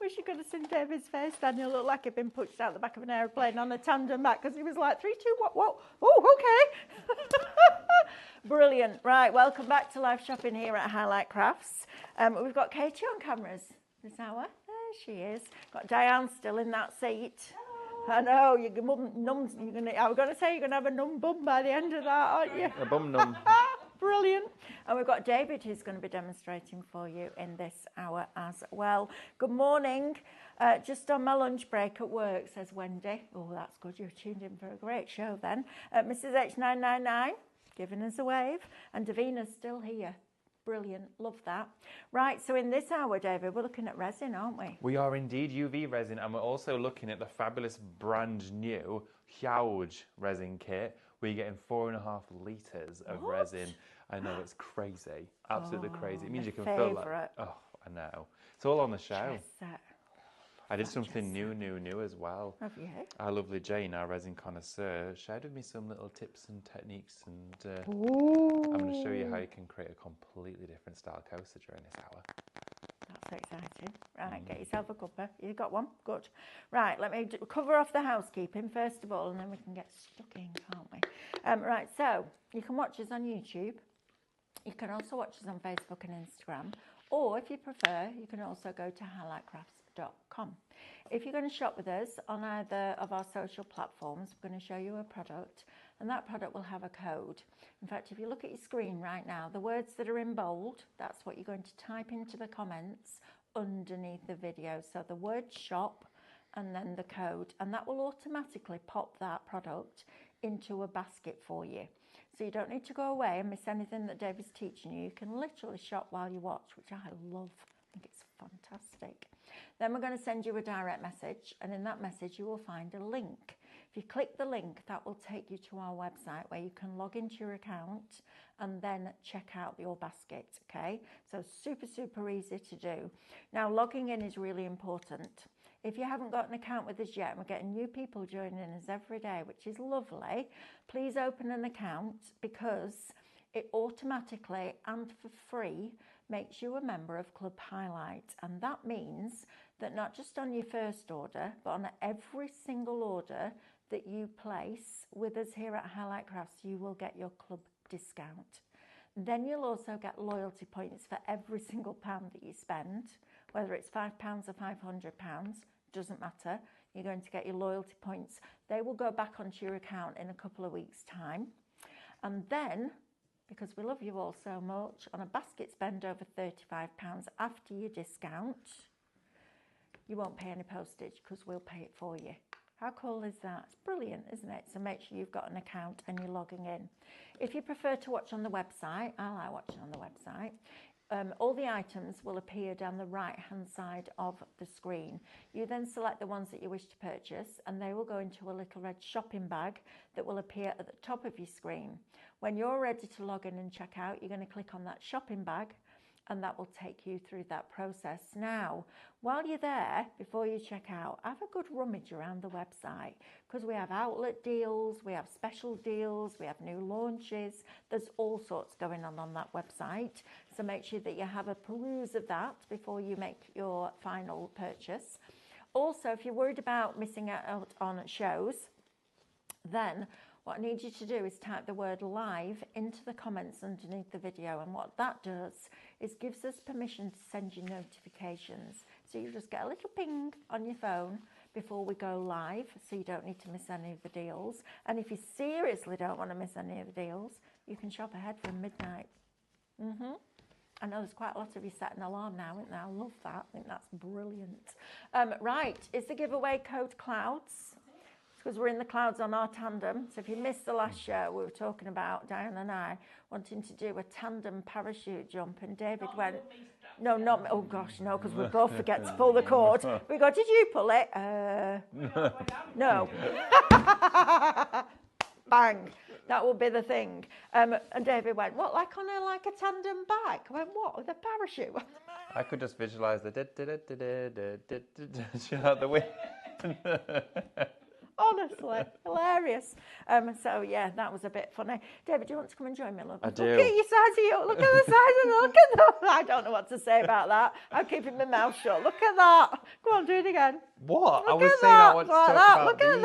wish you could have seen David's face then. He looked like he'd been pushed out the back of an aeroplane on a tandem back because he was like, 3, 2, what? Oh, okay. Brilliant. Right, welcome back to live shopping here at Highlight Crafts. We've got Katie on cameras this hour. There she is. Got Diane still in that seat. Hello. I know, you're going to say you're going to have a numb bum by the end of that, aren't you? A bum numb. Brilliant. And we've got David who's going to be demonstrating for you in this hour as well. Good morning. Just on my lunch break at work, says Wendy. Oh, that's good. You're tuned in for a great show then. Mrs. H999 giving us a wave. And Davina's still here. Brilliant. Love that. Right, so in this hour, David, we're looking at resin, aren't we? We are indeed, UV resin, and we're also looking at the fabulous brand new huge resin kit. We're getting 4.5 litres of resin. I know, it's crazy. Absolutely crazy. It means you can fill that. Oh, I know. It's all on the show. I did something new as well. Have you? Our lovely Jane, our resin connoisseur, shared with me some little tips and techniques, and I'm going to show you how you can create a completely different style coaster during this hour. That's exciting. Right, get yourself a cuppa. You got one? Good. Right, let me cover off the housekeeping first of all, and then we can get stuck in, can't we? Right, so you can watch us on YouTube. You can also watch us on Facebook and Instagram, or if you prefer, you can also go to highlightcrafts.com. If you're going to shop with us on either of our social platforms, we're going to show you a product, and that product will have a code. In fact, if you look at your screen right now, the words that are in bold, that's what you're going to type into the comments underneath the video. So the word shop and then the code, and that will automatically pop that product into a basket for you. So you don't need to go away and miss anything that David's teaching you. You can literally shop while you watch, which I love. I think it's fantastic. Then we're going to send you a direct message, and in that message you will find a link. If you click the link, that will take you to our website where you can log into your account and then check out your basket, okay? So super easy to do. Now, logging in is really important. If you haven't got an account with us yet, and we're getting new people joining us every day, which is lovely, please open an account, because it automatically and for free makes you a member of Club Highlight. And that means that not just on your first order, but on every single order that you place with us here at Highlight Crafts, you will get your club discount. Then you'll also get loyalty points for every single pound that you spend, whether it's £5 or £500, doesn't matter. You're going to get your loyalty points. They will go back onto your account in a couple of weeks' time. And then, because we love you all so much, on a basket spend over £35 after your discount, you won't pay any postage because we'll pay it for you. How cool is that? It's brilliant, isn't it? So make sure you've got an account and you're logging in. If you prefer to watch on the website, I like watching on the website, all the items will appear down the right-hand side of the screen. You then select the ones that you wish to purchase, and they will go into a little red shopping bag that will appear at the top of your screen. When you're ready to log in and check out, you're going to click on that shopping bag, and that will take you through that process. Now, while you're there, before you check out, have a good rummage around the website, because we have outlet deals, we have special deals, we have new launches. There's all sorts going on that website. So make sure that you have a peruse of that before you make your final purchase. Also, if you're worried about missing out on shows, then what I need you to do is type the word live into the comments underneath the video, and what that does is gives us permission to send you notifications. So you just get a little ping on your phone before we go live, so you don't need to miss any of the deals. And if you seriously don't want to miss any of the deals, you can shop ahead from midnight. I know there's quite a lot of you set an alarm now, isn't there? I love that. I think that's brilliant. Right, is the giveaway code Clouds? Because we're in the clouds on our tandem. So if you missed the last show, we were talking about, Diane and I, wanting to do a tandem parachute jump, and David went, no, not me. Oh gosh, no, because we both forget to pull the cord. We go, did you pull it? No. Bang. That will be the thing. And David went, what, like on a tandem bike? I went, what, with a parachute? I could just visualise the out the wind. Honestly, hilarious. So yeah, that was a bit funny. David, do you want to come and join me, love? I do. Look at your size of you. Look at the size of look at that. I don't know what to say about that. I'm keeping my mouth shut. Look at that. Go on, do it again. What? Look I was at saying that. I want to Like talk that. about Look these. at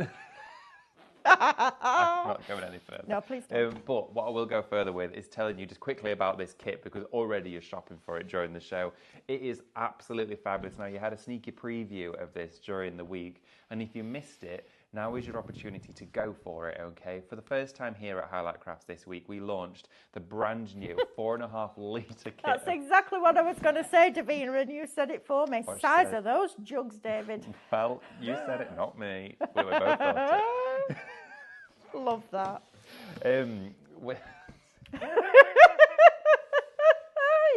that. I'm not going any further. No, please don't. But what I will go further with is telling you just quickly about this kit, because already you're shopping for it during the show. It is absolutely fabulous. Now, you had a sneaky preview of this during the week, and if you missed it, now is your opportunity to go for it, okay? For the first time here at Highlight Crafts this week, we launched the brand new 4.5 litre kit. That's exactly what I was going to say, Davina, and you said it for me. What Size said? of those jugs, David. Well, you said it, not me. We both thought it. Love that.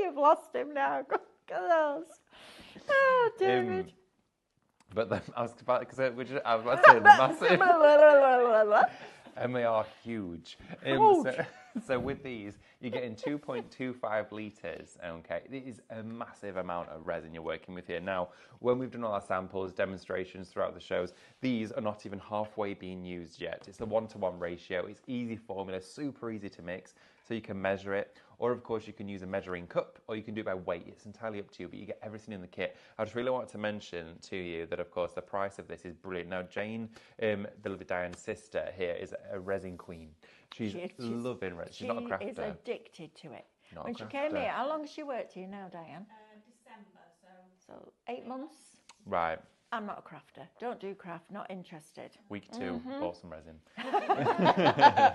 You've lost him now. Look at those. Oh, David. But then I was about to say they're massive. And they are huge. So with these, you're getting 2.25 litres, okay? It is a massive amount of resin you're working with here. Now, when we've done all our samples, demonstrations throughout the shows, these are not even halfway being used yet. It's a 1-to-1 ratio. It's easy formula, super easy to mix, so you can measure it. Or, of course, you can use a measuring cup, or you can do it by weight. It's entirely up to you, but you get everything in the kit. I just really wanted to mention to you that, of course, the price of this is brilliant. Now, Jane, beloved Diane's sister here, is a resin queen. She's loving resin. She's not a crafter. She is addicted to it. Not when a she crafter. came here, how long has she worked here now, Diane? December, So 8 months? Right. I'm not a crafter. Don't do craft. Not interested. Week 2, bought some resin.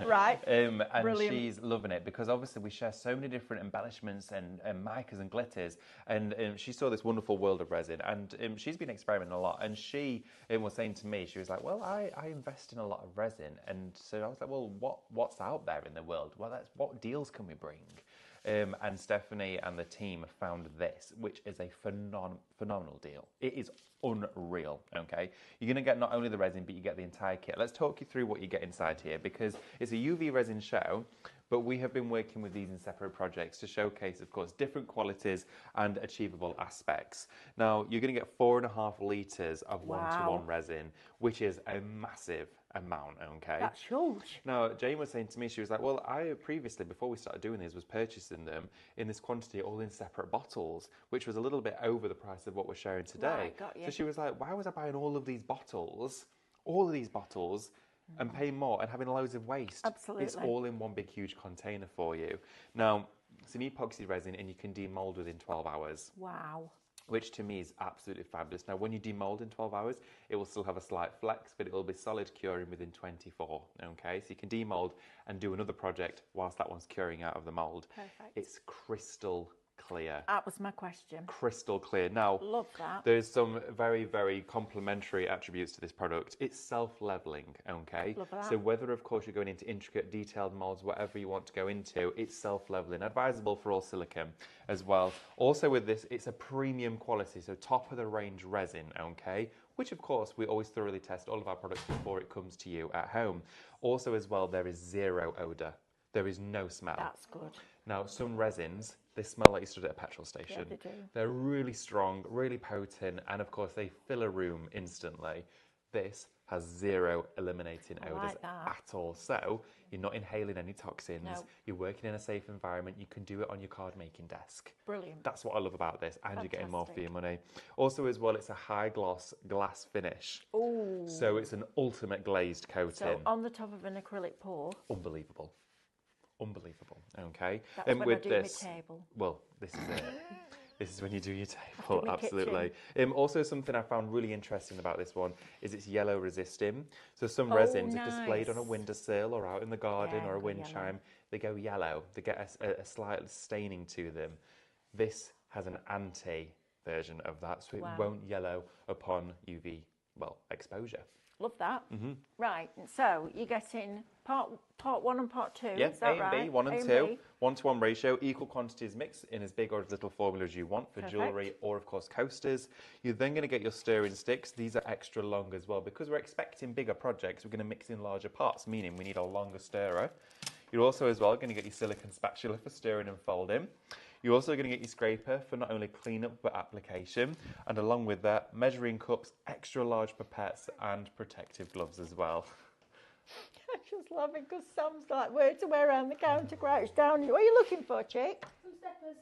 Right. And Brilliant. she's loving it because obviously we share so many different embellishments and micas and glitters. And she saw this wonderful world of resin, and she's been experimenting a lot. And she was saying to me, she was like, well, I invest in a lot of resin. And so I was like, well, what's out there in the world? Well, what deals can we bring? And Stephanie and the team found this, which is a phenomenal deal. It is unreal, okay? You're going to get not only the resin, but you get the entire kit. Let's talk you through what you get inside here, because it's a UV resin show, but we have been working with these in separate projects to showcase, of course, different qualities and achievable aspects. Now, you're going to get 4.5 litres of 1-to-1 resin, which is a massive amount, okay? That's huge. Now, Jane was saying to me, she was like, well, I previously, before we started doing these, was purchasing them in this quantity, all in separate bottles, which was a little bit over the price of what we're sharing today. Right, got you. So she was like, why was I buying all of these bottles, and paying more and having loads of waste? Absolutely. It's all in one big, huge container for you. Now, it's an epoxy resin, and you can demold within 12 hours. Wow. Which to me is absolutely fabulous. Now, when you demold in 12 hours, it will still have a slight flex, but it will be solid curing within 24, okay? So you can demold and do another project whilst that one's curing out of the mold. Perfect. It's crystal clear. That was my question. Crystal clear. Now, Love that. there's some very, very complementary attributes to this product. It's self-leveling, okay? Love that. So whether, of course, you're going into intricate, detailed molds, whatever you want to go into, it's self-leveling. Advisable for all silicone as well. Also with this, it's a premium quality, so top-of-the-range resin, okay? Which, of course, we always thoroughly test all of our products before it comes to you at home. Also, as well, there is zero odour. There is no smell. That's good. Now, some resins, they smell like you stood at a petrol station. Yeah, they do. They're really strong, really potent, and of course, they fill a room instantly. This has zero eliminating odours like that. at all. So, you're not inhaling any toxins. No. You're working in a safe environment. You can do it on your card making desk. Brilliant. That's what I love about this, and you're getting more for your money. Also, as well, it's a high gloss glass finish. Ooh. So, it's an ultimate glazed coating. So on the top of an acrylic pour. Unbelievable. Unbelievable. Okay. That's Then when with I do this, my table. well, this is it. This is when you do your table, my absolutely. Also, something I found really interesting about this one is it's yellow resisting. So some Oh, resins, if displayed on a nice. windowsill or out in the garden Yeah, or a go wind yellow. chime, they go yellow. They get a slight staining to them. This has an anti version of that, so it Wow. won't yellow upon UV, exposure. Love that. Right. So you're getting part 1 and part 2. Yeah, Is that A and right? B, 1 and A 2, B. 1-to-1 ratio, equal quantities mixed in as big or as little formula as you want for Perfect. jewellery or, of course, coasters. You're then going to get your stirring sticks. These are extra long as well. Because we're expecting bigger projects, we're going to mix in larger parts, meaning we need a longer stirrer. You're also, as well, going to get your silicone spatula for stirring and folding. You're also going to get your scraper for not only cleanup but application, and along with that, measuring cups, extra large pipettes, and protective gloves as well. I'm just laughing because Sam's like, words away around the counter, crouched down. What are you looking for, chick? Some steppers.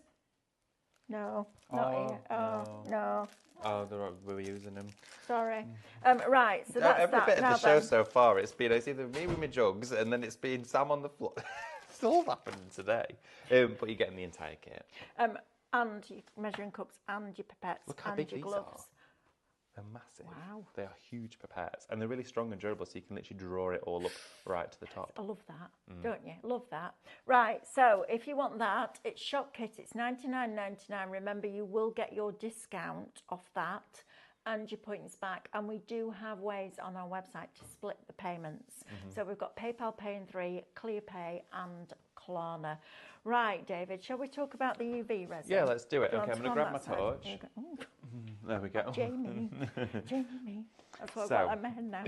No, not here. Oh, no. Oh, we were using them. Sorry. Right, so that's Every that. bit of Now the show then. so far, it's either me with my jugs, and then it's been Sam on the floor. It's all happening today. But you're getting the entire kit. And your measuring cups and your pipettes Look how and big your these gloves. are. They're massive. Wow. They are huge pipettes, and they're really strong and durable, so you can literally draw it all up right to the top. I love that, don't you? Love that. Right, so if you want that, it's shop kit. It's $99.99. Remember, you will get your discount off that and your points back. And we do have ways on our website to split the payments. So we've got PayPal Pay in 3, ClearPay, and Klarna. Right, David, shall we talk about the UV resin? Yeah, let's do it. Do you Okay, want I'm to going to come grab on my that side? torch. There you go. Ooh, There we go. Jamie. Jamie. That's what I've So- got in my head now.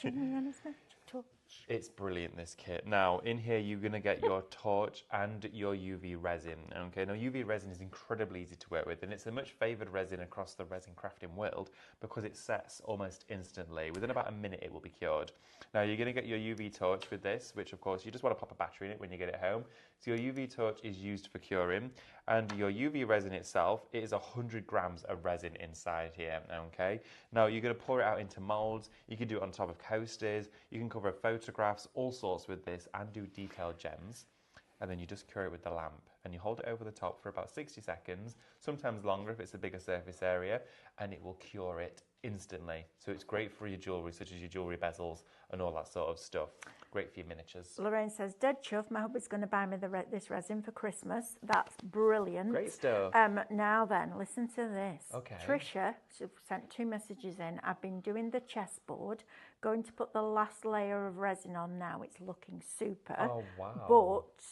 Jamie and his magic torch. It's brilliant, this kit. Now, in here, you're going to get your torch and your UV resin. Okay, now UV resin is incredibly easy to work with, and it's a much favoured resin across the resin crafting world because it sets almost instantly. Within about a minute, it will be cured. Now, you're going to get your UV torch with this, which, of course, you just want to pop a battery in it when you get it home. So your UV torch is used for curing, and your UV resin itself, it is 100 grams of resin inside here, okay? Now, you're going to pour it out into moulds. You can do it on top of coasters. You can cover photographs, all sorts with this, and do detailed gems. And then you just cure it with the lamp, and you hold it over the top for about 60 seconds, sometimes longer if it's a bigger surface area, and it will cure it instantly. So it's great for your jewellery, such as your jewellery bezels and all that sort of stuff. Great for your miniatures. Lorraine says, dead chuff, my hubby's going to buy me this resin for Christmas. That's brilliant. Great stuff. Now then, listen to this. Okay. Trisha, she's sent 2 messages in. I've been doing the chessboard, going to put the last layer of resin on now. It's looking super. Oh, wow. But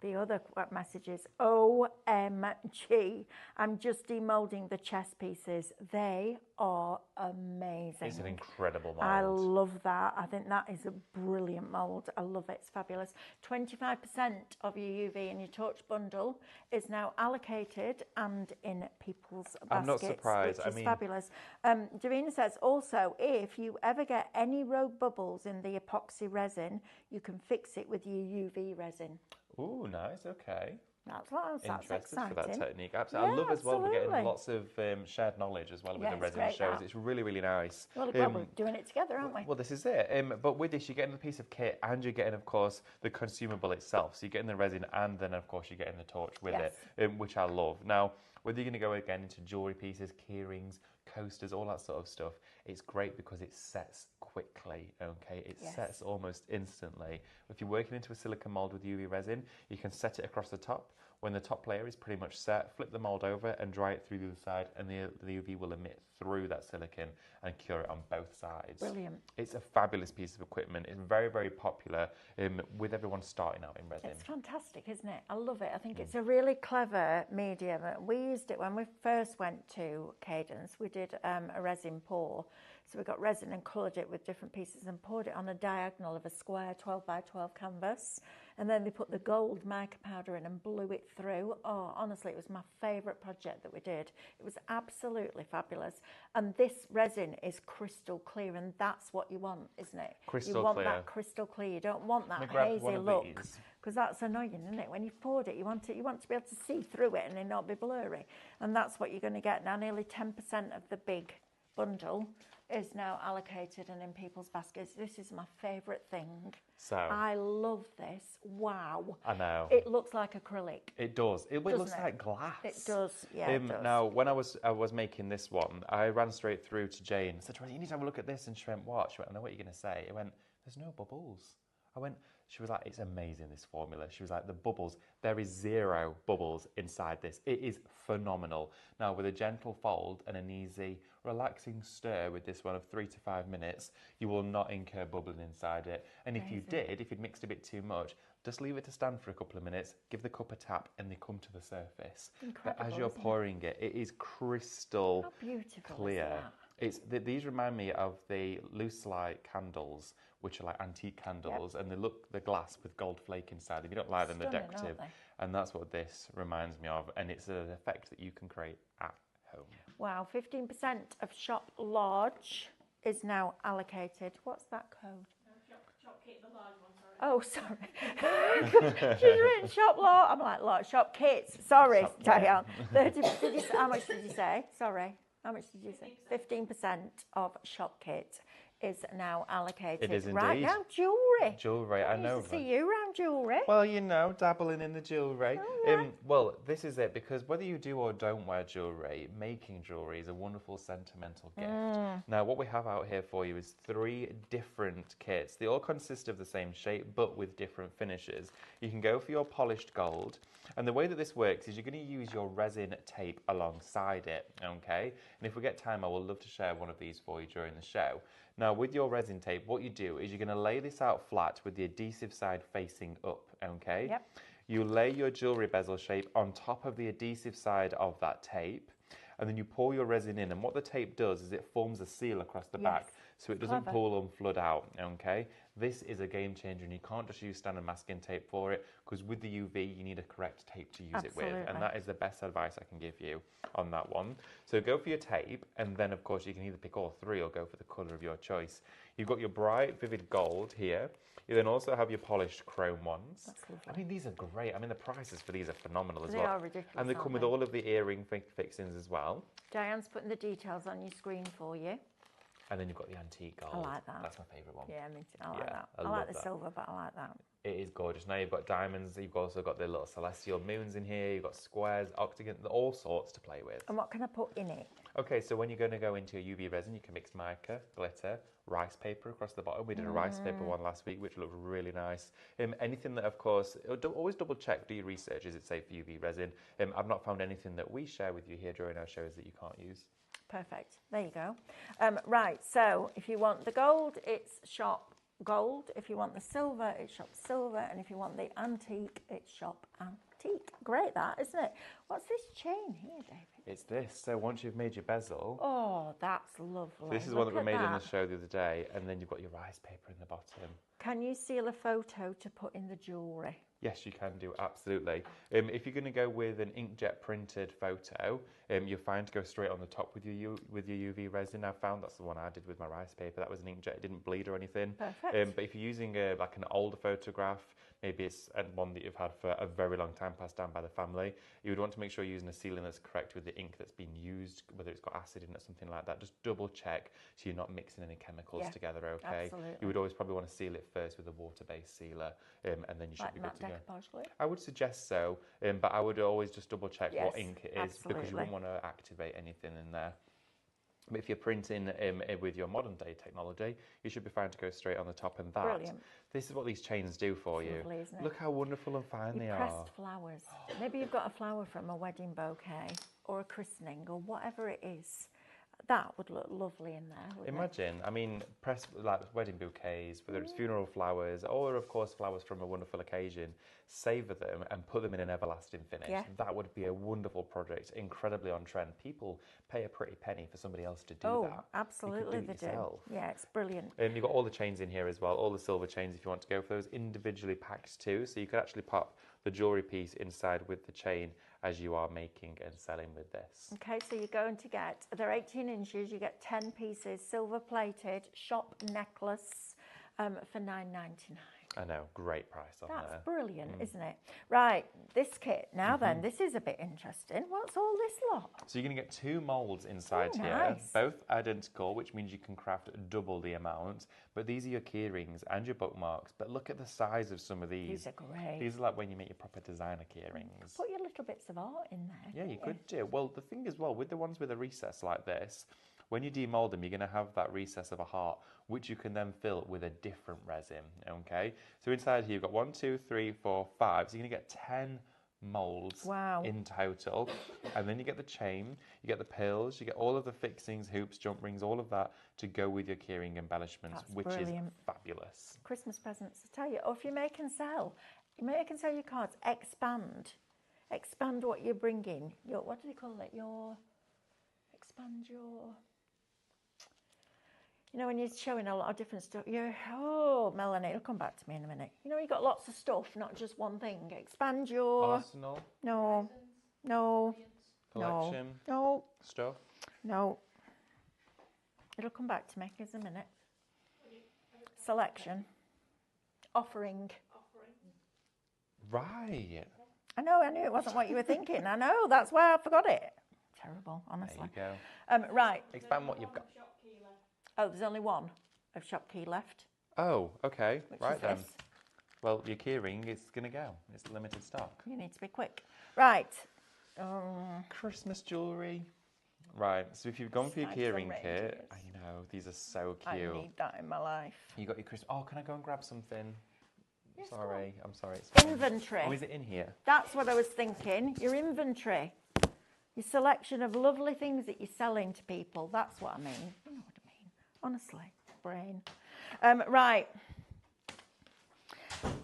the other message is, OMG, I'm just demoulding the chess pieces. They are amazing. It's an incredible mould. I love that. I think that is a brilliant mould. I love it. It's fabulous. 25% of your UV in your torch bundle is now allocated and in people's baskets. I'm not surprised. Which is fabulous. Davina says, also, if you ever get any rogue bubbles in the epoxy resin, you can fix it with your UV resin. Ooh, nice. Okay. That's Interested exciting. for that technique. Absolutely. Yeah, I love as well we're getting absolutely. lots of shared knowledge as well with Yeah, the it's resin great, shows. that. It's really, really nice. Well, we're doing it together, aren't we? Well, this is it. But with this, you're getting a piece of kit and you're getting, of course, the consumable itself. So you're getting the resin and then, of course, you're getting the torch with Yes. it, which I love. Now, whether you're going to go again into jewellery pieces, keyrings, coasters, all that sort of stuff, it's great because it sets quickly, okay? It Yes. sets almost instantly. If you're working into a silicone mould with UV resin, you can set it across the top. When the top layer is pretty much set, flip the mould over and dry it through the other side, and the UV will emit through that silicone and cure it on both sides. Brilliant. It's a fabulous piece of equipment. It's very, very popular with everyone starting out in resin. It's fantastic, isn't it? I love it. I think it's a really clever medium. We used it when we first went to Cadence. We did a resin pour. So we got resin and coloured it with different pieces and poured it on a diagonal of a square 12 by 12 canvas. And then they put the gold mica powder in and blew it through. Oh, honestly, it was my favourite project that we did. It was absolutely fabulous. And this resin is crystal clear, and that's what you want, isn't it? Crystal you want clear. that crystal clear. You don't want that Let me grab hazy one of look. these. Because that's annoying, isn't it? When you've poured it, you want to be able to see through it and it not be blurry. And that's what you're going to get now. Nearly 10% of the big bundle is now allocated and in people's baskets. This is my favourite thing. So I love this. Wow. I know. It looks like acrylic. It does. It looks Doesn't it? like glass. It does. Yeah, it does. Now, when I was making this one, I ran straight through to Jane. I said, "You need to have a look at this." And she went, "What?" She went, "I know what you're going to say." It went, "There's no bubbles." I went, she was like, "It's amazing, this formula." She was like, "The bubbles, there is 0 bubbles inside this. It is phenomenal." Now, with a gentle fold and an easy, relaxing stir with this one of 3 to 5 minutes, you will not incur bubbling inside it. And if you did, if you'd mixed a bit too much, just leave it to stand for a couple of minutes, give the cup a tap, and they come to the surface. Incredible, But as you're isn't it? pouring it, it is crystal How beautiful clear. is that? These remind me of the loose light candles, which are like antique candles, and they're glass with gold flake inside. If you don't like them, they're Stunning, decorative. aren't And that's what this reminds me of. And it's an effect that you can create at home. Wow, 15% of shop large is now allocated. What's that code? Shop kit, the large one, sorry. Oh, sorry. She's written shop large. I'm like, lot shop kits. Sorry, Shop Diane. 30, how much did you say? Sorry. How much did you say? 15% of shop kit is now allocated. It is Right indeed. now, jewellery. Jewellery, I know. I see you around jewellery. Well, you know, dabbling in the jewellery. Oh, yeah. Well, this is it, because whether you do or don't wear jewellery, making jewellery is a wonderful sentimental gift. Now, what we have out here for you is 3 different kits. They all consist of the same shape, but with different finishes. You can go for your polished gold, and the way that this works is you're going to use your resin tape alongside it, okay? And if we get time, I would love to share one of these for you during the show. Now, with your resin tape, what you do is you're going to lay this out flat with the adhesive side facing up, okay? Yep. You lay your jewellery bezel shape on top of the adhesive side of that tape, and then you pour your resin in, and what the tape does is it forms a seal across the back, so it doesn't pool and flood out, okay? This is a game changer, and you can't just use standard masking tape for it, because with the UV, you need a correct tape to use it with, and that is the best advice I can give you on that one. So go for your tape, and then of course you can either pick all 3 or go for the colour of your choice. You've got your bright, vivid gold here. You then also have your polished chrome ones. That's lovely. I mean, these are great. I mean, the prices for these are phenomenal as They well. are ridiculous, And they come with all of the earring fixings as well. Diane's putting the details on your screen for you. And then you've got the antique gold. I like that. That's my favourite one. Yeah, me too. I like that. I I like love the that. silver, but I like that. It is gorgeous. Now you've got diamonds, you've also got the little celestial moons in here, you've got squares, octagons, all sorts to play with. And what can I put in it? Okay, so when you're going to go into your UV resin, you can mix mica, glitter, rice paper across the bottom. We did a rice paper one last week, which looked really nice. Anything that, of course, always double check, do your research, is it safe for UV resin? I've not found anything that we share with you here during our shows that you can't use. Perfect. There you go. Right, so if you want the gold, it's shop gold. If you want the silver, it's shop silver. And if you want the antique, it's shop antique. Great that, isn't it? What's this chain here, David? It's this. So once you've made your bezel, Oh, that's lovely. this is one that Look we at made in the that. show the other day, and then you've got your rice paper in the bottom. Can you seal a photo to put in the jewellery? Yes, you can do, absolutely. If you're going to go with an inkjet printed photo, you're fine to go straight on the top with your UV resin. I found that's the one I did with my rice paper. That was an inkjet, it didn't bleed or anything. Perfect. But if you're using like an older photograph, maybe it's one that you've had for a very long time, passed down by the family, you would want to make sure you're using a sealing that's correct with the ink that's been used, whether it's got acid in it or something like that. Just double check so you're not mixing any chemicals together, okay? Absolutely. You would always probably want to seal it first with a water-based sealer, and then you should Like be good matte to go. decoupage glue? I would suggest so, but I would always just double check what Yes, ink it is, because you absolutely. wouldn't want to activate anything in there. But if you're printing with your modern day technology, you should be fine to go straight on the top, and that. Brilliant. This is what these chains do for It's you. lovely, isn't it? Look how wonderful and fine they You are. pressed flowers. Maybe you've got a flower from a wedding bouquet or a christening or whatever it is. That would look lovely in there, wouldn't it? Imagine, I mean, press like wedding bouquets, whether it's funeral flowers or, of course, flowers from a wonderful occasion, savour them and put them in an everlasting finish. Yeah. That would be a wonderful project, incredibly on trend. People pay a pretty penny for somebody else to do Oh, that. absolutely You could they do it yourself. do. Yeah, it's brilliant. You've got all the chains in here as well, all the silver chains if you want to go for those, individually packed too. So you could actually pop the jewellery piece inside with the chain as you are making and selling with this. Okay, so you're going to get, they're 18 inches, you get 10 pieces, silver plated, shop necklace for $9.99. I know, great price on That's there. brilliant, isn't it? Right, this kit, now then, this is a bit interesting. What's all this lot? So you're going to get 2 moulds inside Oh, here, nice. both identical, which means you can craft double the amount. But these are your keyrings and your bookmarks. But look at the size of some of these. These are great. These are like when you make your proper designer keyrings. Put your little bits of art in there. Yeah, you couldn't could do. Well, the thing is, with the ones with a recess like this, when you demold them, you're going to have that recess of a heart, which you can then fill with a different resin, okay? So inside here, you've got 1, 2, 3, 4, 5. So you're going to get 10 moulds Wow. in total. And then you get the chain, you get the pearls, you get all of the fixings, hoops, jump rings, all of that to go with your keyring embellishments, That's which brilliant. is fabulous. Christmas presents, I tell you. Or if you make and sell, your cards, expand what you're bringing. Your, what do they call it? Expand your You know, when you're showing a lot of different stuff, oh, Melanie, it'll come back to me in a minute. You know, you've got lots of stuff, not just one thing. Expand your... Arsenal? No. No. Collection? No. Stuff? No. It'll come back to me. Give us a minute. Selection. Offering. Right. I knew it wasn't what you were thinking. I know, that's why I forgot it. Terrible, honestly. There you go. Right. Expand what you've got. Oh, there's only one of shop key left. Oh, okay. Which Right is then. this. Well, your keyring is going to go. It's limited stock. You need to be quick. Right. Christmas jewellery. Right, so if you've gone for your Like some keyring kit, reindeers. I know, these are so I cute. need that in my life. You got your Christmas... Oh, can I go and grab something? Yes, go Sorry, I'm sorry. It's fine. Inventory. Oh, is it in here? That's what I was thinking. Your inventory. Your selection of lovely things that you're selling to people. That's what I mean. You know what I mean. Honestly. Brain. Right.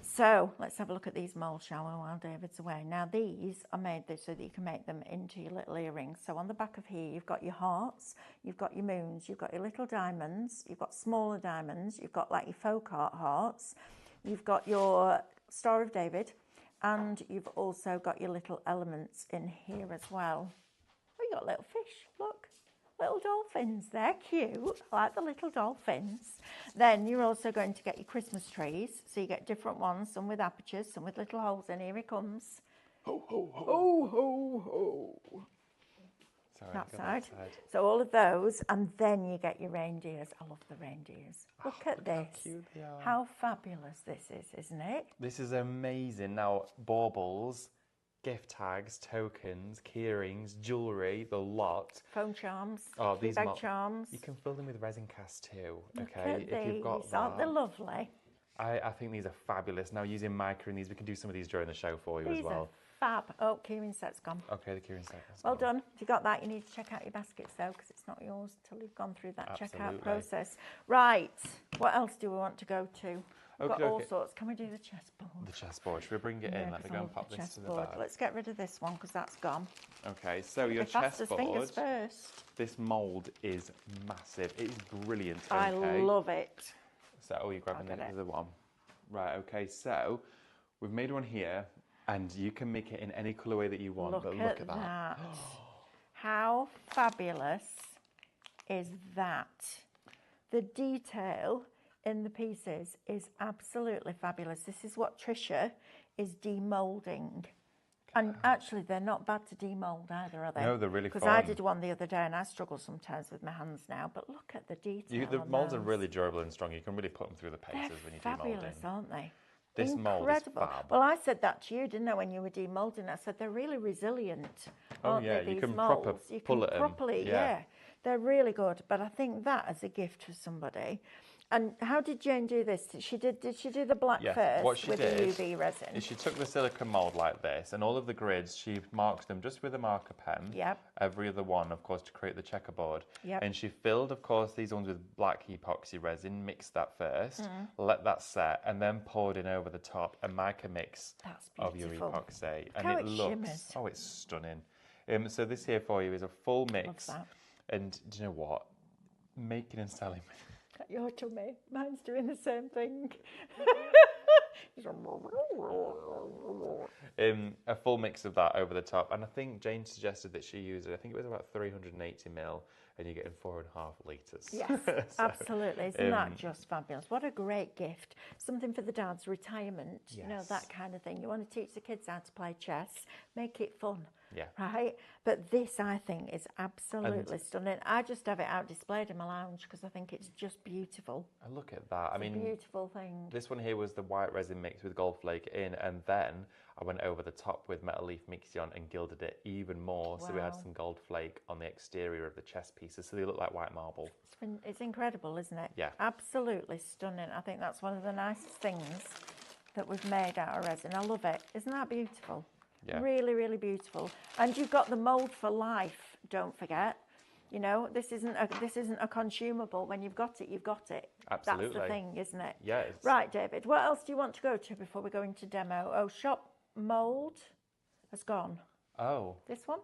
So let's have a look at these mould, shall we, while David's away. Now these are made so that you can make them into your little earrings. So on the back of here, you've got your hearts, you've got your moons, you've got your little diamonds, you've got smaller diamonds, you've got like your folk art hearts, you've got your Star of David, and you've also got your little elements in here as well. Oh, you got little fish, look. Little dolphins, they're cute. I like the little dolphins. Then you're also going to get your Christmas trees. So you get different ones, some with apertures, some with little holes in. Here he comes. Ho, ho, ho. Ho, ho, ho. Sorry, That go side. side. So all of those, and then you get your reindeers. I love the reindeers. Look at How this. cute they are. How fabulous this is, isn't it? This is amazing. Now, baubles, gift tags, tokens, keyrings, jewellery, the lot. Phone charms, Oh, these bag charms. You can fill them with resin cast too. Look Okay, at if you've got these. Aren't they that. lovely? I think these are fabulous. Now, using mica in these, we can do some of these during the show for you These as well. are fab. Oh, Keyring set's gone. Okay, the keyring set. Well done. If you got that, you need to check out your baskets though, because it's not yours until you've gone through that checkout Absolutely. process. Right. What else do we want to go to? We've got Okey all dokey. sorts. Can we do the chessboard? The chessboard. Should we bring it in? Yeah, Let me 'cause I go and love pop the this to the chessboard. back. Let's get rid of this one because that's gone. Okay, so your Be fast as chessboard. fingers first. This mould is massive. It is brilliant. I Okay. love it. So, you're grabbing I'll get the other one. Right, okay, so we've made one here, and you can make it in any colourway that you want, Look but at look at that. How fabulous is that? The detail in the pieces is absolutely fabulous. This is what Trisha is demoulding. And actually, they're not bad to demould either, are they? No, they're really Because I fun. did one the other day, and I struggle sometimes with my hands now. But look at the detail. The on moulds are those. really durable and strong. You can really put them through the paces They're when you fabulous, demould aren't they? This mould is Incredible. fab. Well, I said that to you, didn't I, when you were demoulding? I said they're really resilient. Oh, aren't yeah, they, you these can proper moulds? You pull can at 'em, properly, yeah. yeah. They're really good. But I think that as a gift for somebody. And how did Jane do this? Did she do the black Yes, first what she with did the UV resin? is she took the silicone mould like this, and all of the grids, she marked them just with a marker pen. Yep. Every other one, of course, to create the checkerboard. Yep. And she filled, of course, these ones with black epoxy resin, mixed that first, Mm. let that set, and then poured in over the top a mica mix That's of your beautiful. epoxy. And how it it looks, shimmers. oh, it's stunning. So this here for you is a full mix. that. And do you know what? Making and selling. At your tummy. Mine's doing the same thing. A full mix of that over the top, and I think Jane suggested that she used it. I think it was about 380 ml, and you're getting 4.5 litres. Yes, So, absolutely. Isn't that just fabulous? What a great gift. Something for the dad's retirement, you know, Yes. that kind of thing. You want to teach the kids how to play chess, make it fun. Yeah. Right? But this, I think, is absolutely stunning. I just have it out displayed in my lounge because I think it's just beautiful. And look at that. I It's a mean, beautiful thing. this one here was the white resin mix with gold flake in, and then I went over the top with metal leaf mixion and gilded it even more. So we had Wow. some gold flake on the exterior of the chess pieces, so they look like white marble. It's incredible, isn't it? Yeah. Absolutely stunning. I think that's one of the nicest things that we've made out of resin. I love it. Isn't that beautiful? Yeah. Really, really beautiful. And you've got the mould for life, don't forget. You know, this isn't a consumable. When you've got it, you've got it. Absolutely. That's the thing, isn't it? Yeah, it's- Right, David, what else do you want to go to before we go into demo? Oh, shop mould has gone. Oh. This one?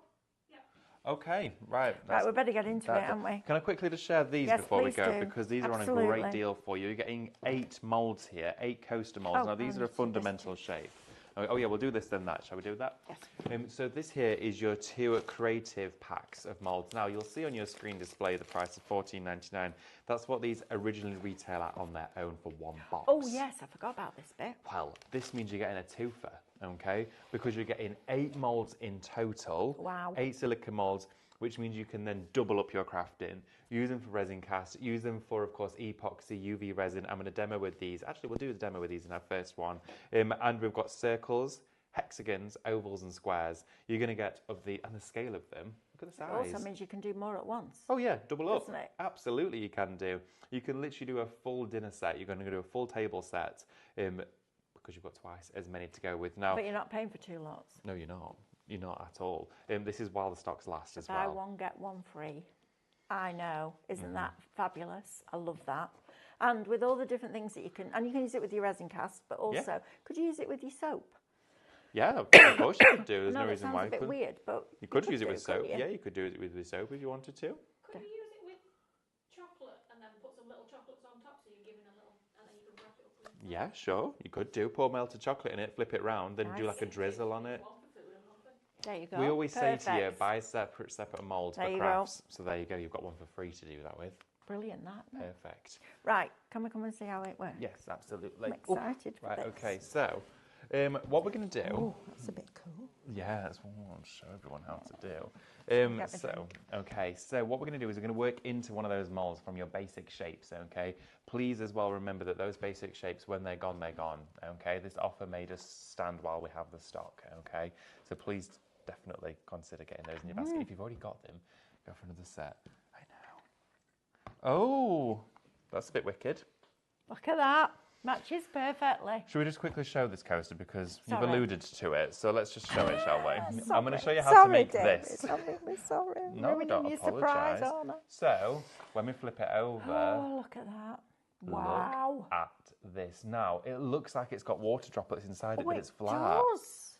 Okay, right. Right, we better get into it, haven't we? Can I quickly just share these Yes, before we please go? do. Because these are on a Absolutely. great deal for you. You're getting 8 moulds here, 8 coaster moulds. Oh, Now, these I are a need to do this fundamental shape. Oh, yeah, we'll do this then that. Shall we do that? Yes. So this here is your 2 creative packs of moulds. Now, you'll see on your screen display the price of $14.99. That's what these originally retail at on their own for 1 box. Oh, yes, I forgot about this bit. Well, this means you're getting a twofer, okay? Because you're getting 8 moulds in total. Wow. 8 silicone moulds, which means you can then double up your crafting. Use them for resin cast. Use them for, of course, epoxy, UV resin. I'm going to demo with these. Actually, we'll do a demo with these in our first one. And we've got circles, hexagons, ovals, and squares. You're going to get and the scale of them. Look at the size. It also means you can do more at once. Oh yeah, double up. Doesn't it? Absolutely, you can do. You can literally do a full dinner set. You're going to do a full table set because you've got twice as many to go with now. But you're not paying for 2 lots. No, you're not. You're not at all. This is while the stocks last as Buy well. one, get one free. I know. Isn't that fabulous? I love that. And with all the different things that you can use it with your resin cast, but also, could you use it with your soap? Yeah, of course you could do. There's no that reason sounds why a you bit couldn't. weird, but You could use it do, with soap. couldn't you? Yeah, you could do it with soap if you wanted to. Could you use it with chocolate and then put some little chocolates on top so you're giving a little, and then you can wrap it up with Yeah, sure. You could do. Pour melted chocolate in it, flip it round, then do Nice. like a drizzle on it. one for food and one for... There you go. We always say to you, Perfect. buy separate molds There for you crafts. So there you go. You've got one for free to do that with. Brilliant, that. isn't it? Perfect. Right, can we come and see how it works? Yes, absolutely. I'm excited for Right, this. okay. So, what we're going to do... Oh, that's a bit cool. Yeah, that's what I want to show everyone how to do. Get me drink. So what we're going to do is we're going to work into one of those molds from your basic shapes, okay? Please as well remember that those basic shapes, when they're gone, okay? This offer made us stand while we have the stock, okay? So please definitely consider getting those in your basket. If you've already got them, go for another set. I know. Oh, that's a bit wicked. Look at that. Matches perfectly. Should we just quickly show this coaster because Sorry. you've alluded to it? So let's just show it, shall we? Sorry. I'm going to show you how to make David. this. I'm really sorry. I'm No, ruining don't your surprise, apologise. aren't I? So, when we flip it over, Oh, look at that. Wow. look at this. Now, it looks like it's got water droplets inside it, but it's flat. does.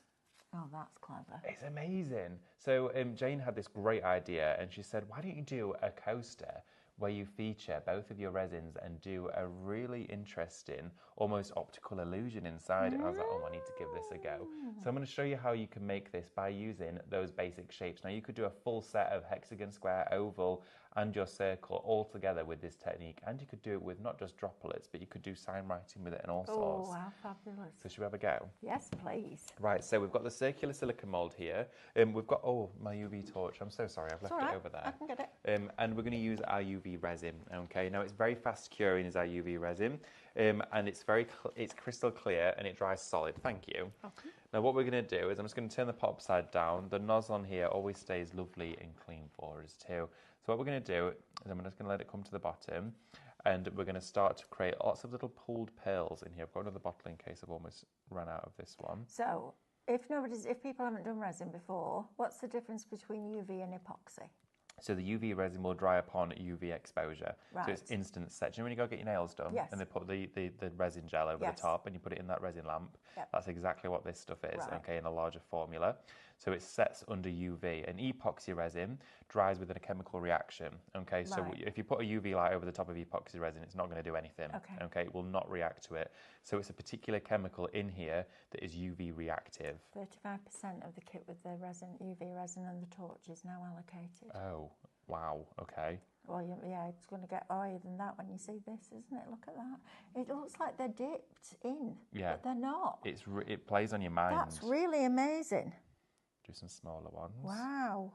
Oh, that's clever. It's amazing. So, Jane had this great idea, and she said, why don't you do a coaster where you feature both of your resins and do a really interesting, almost optical illusion inside it. And I was like, oh, I need to give this a go. So I'm going to show you how you can make this by using those basic shapes. Now, you could do a full set of hexagon, square, oval, and your circle all together with this technique. And you could do it with not just droplets, but you could do sign writing with it and all sorts. Oh, wow, fabulous. So should we have a go? Yes, please. Right, so we've got the circular silicone mould here. We've got, my UV torch. I'm so sorry, I've left it over there. I can get it. And we're going to use our UV resin, okay? Now, it's very fast curing is our UV resin, and it's it's crystal clear and it dries solid. Thank you. Okay. Now, what we're going to do is I'm just going to turn the pot upside down. The nozzle on here always stays lovely and clean for us too. So what we're going to do is I'm just going to let it come to the bottom, and we're going to start to create lots of little pooled pearls in here. I've got another bottle in case I've almost run out of this one. So, if people haven't done resin before, what's the difference between UV and epoxy? So the UV resin will dry upon UV exposure. Right. So it's instant set. Do you know when you go get your nails done? Yes. And they put the resin gel over Yes. the top and you put it in that resin lamp? Yep. That's exactly what this stuff is, Right. okay, in a larger formula. So it sets under UV. An epoxy resin dries within a chemical reaction, okay? So Right. if you put a UV light over the top of epoxy resin, it's not going to do anything, Okay. It will not react to it. So it's a particular chemical in here that is UV reactive. 35% of the kit with the UV resin and the torch is now allocated. Oh, wow, okay. Well, yeah, it's going to get higher than that when you see this, isn't it? Look at that. It looks like they're dipped in, but they're not. It plays on your mind. That's really amazing. Do some smaller ones. Wow.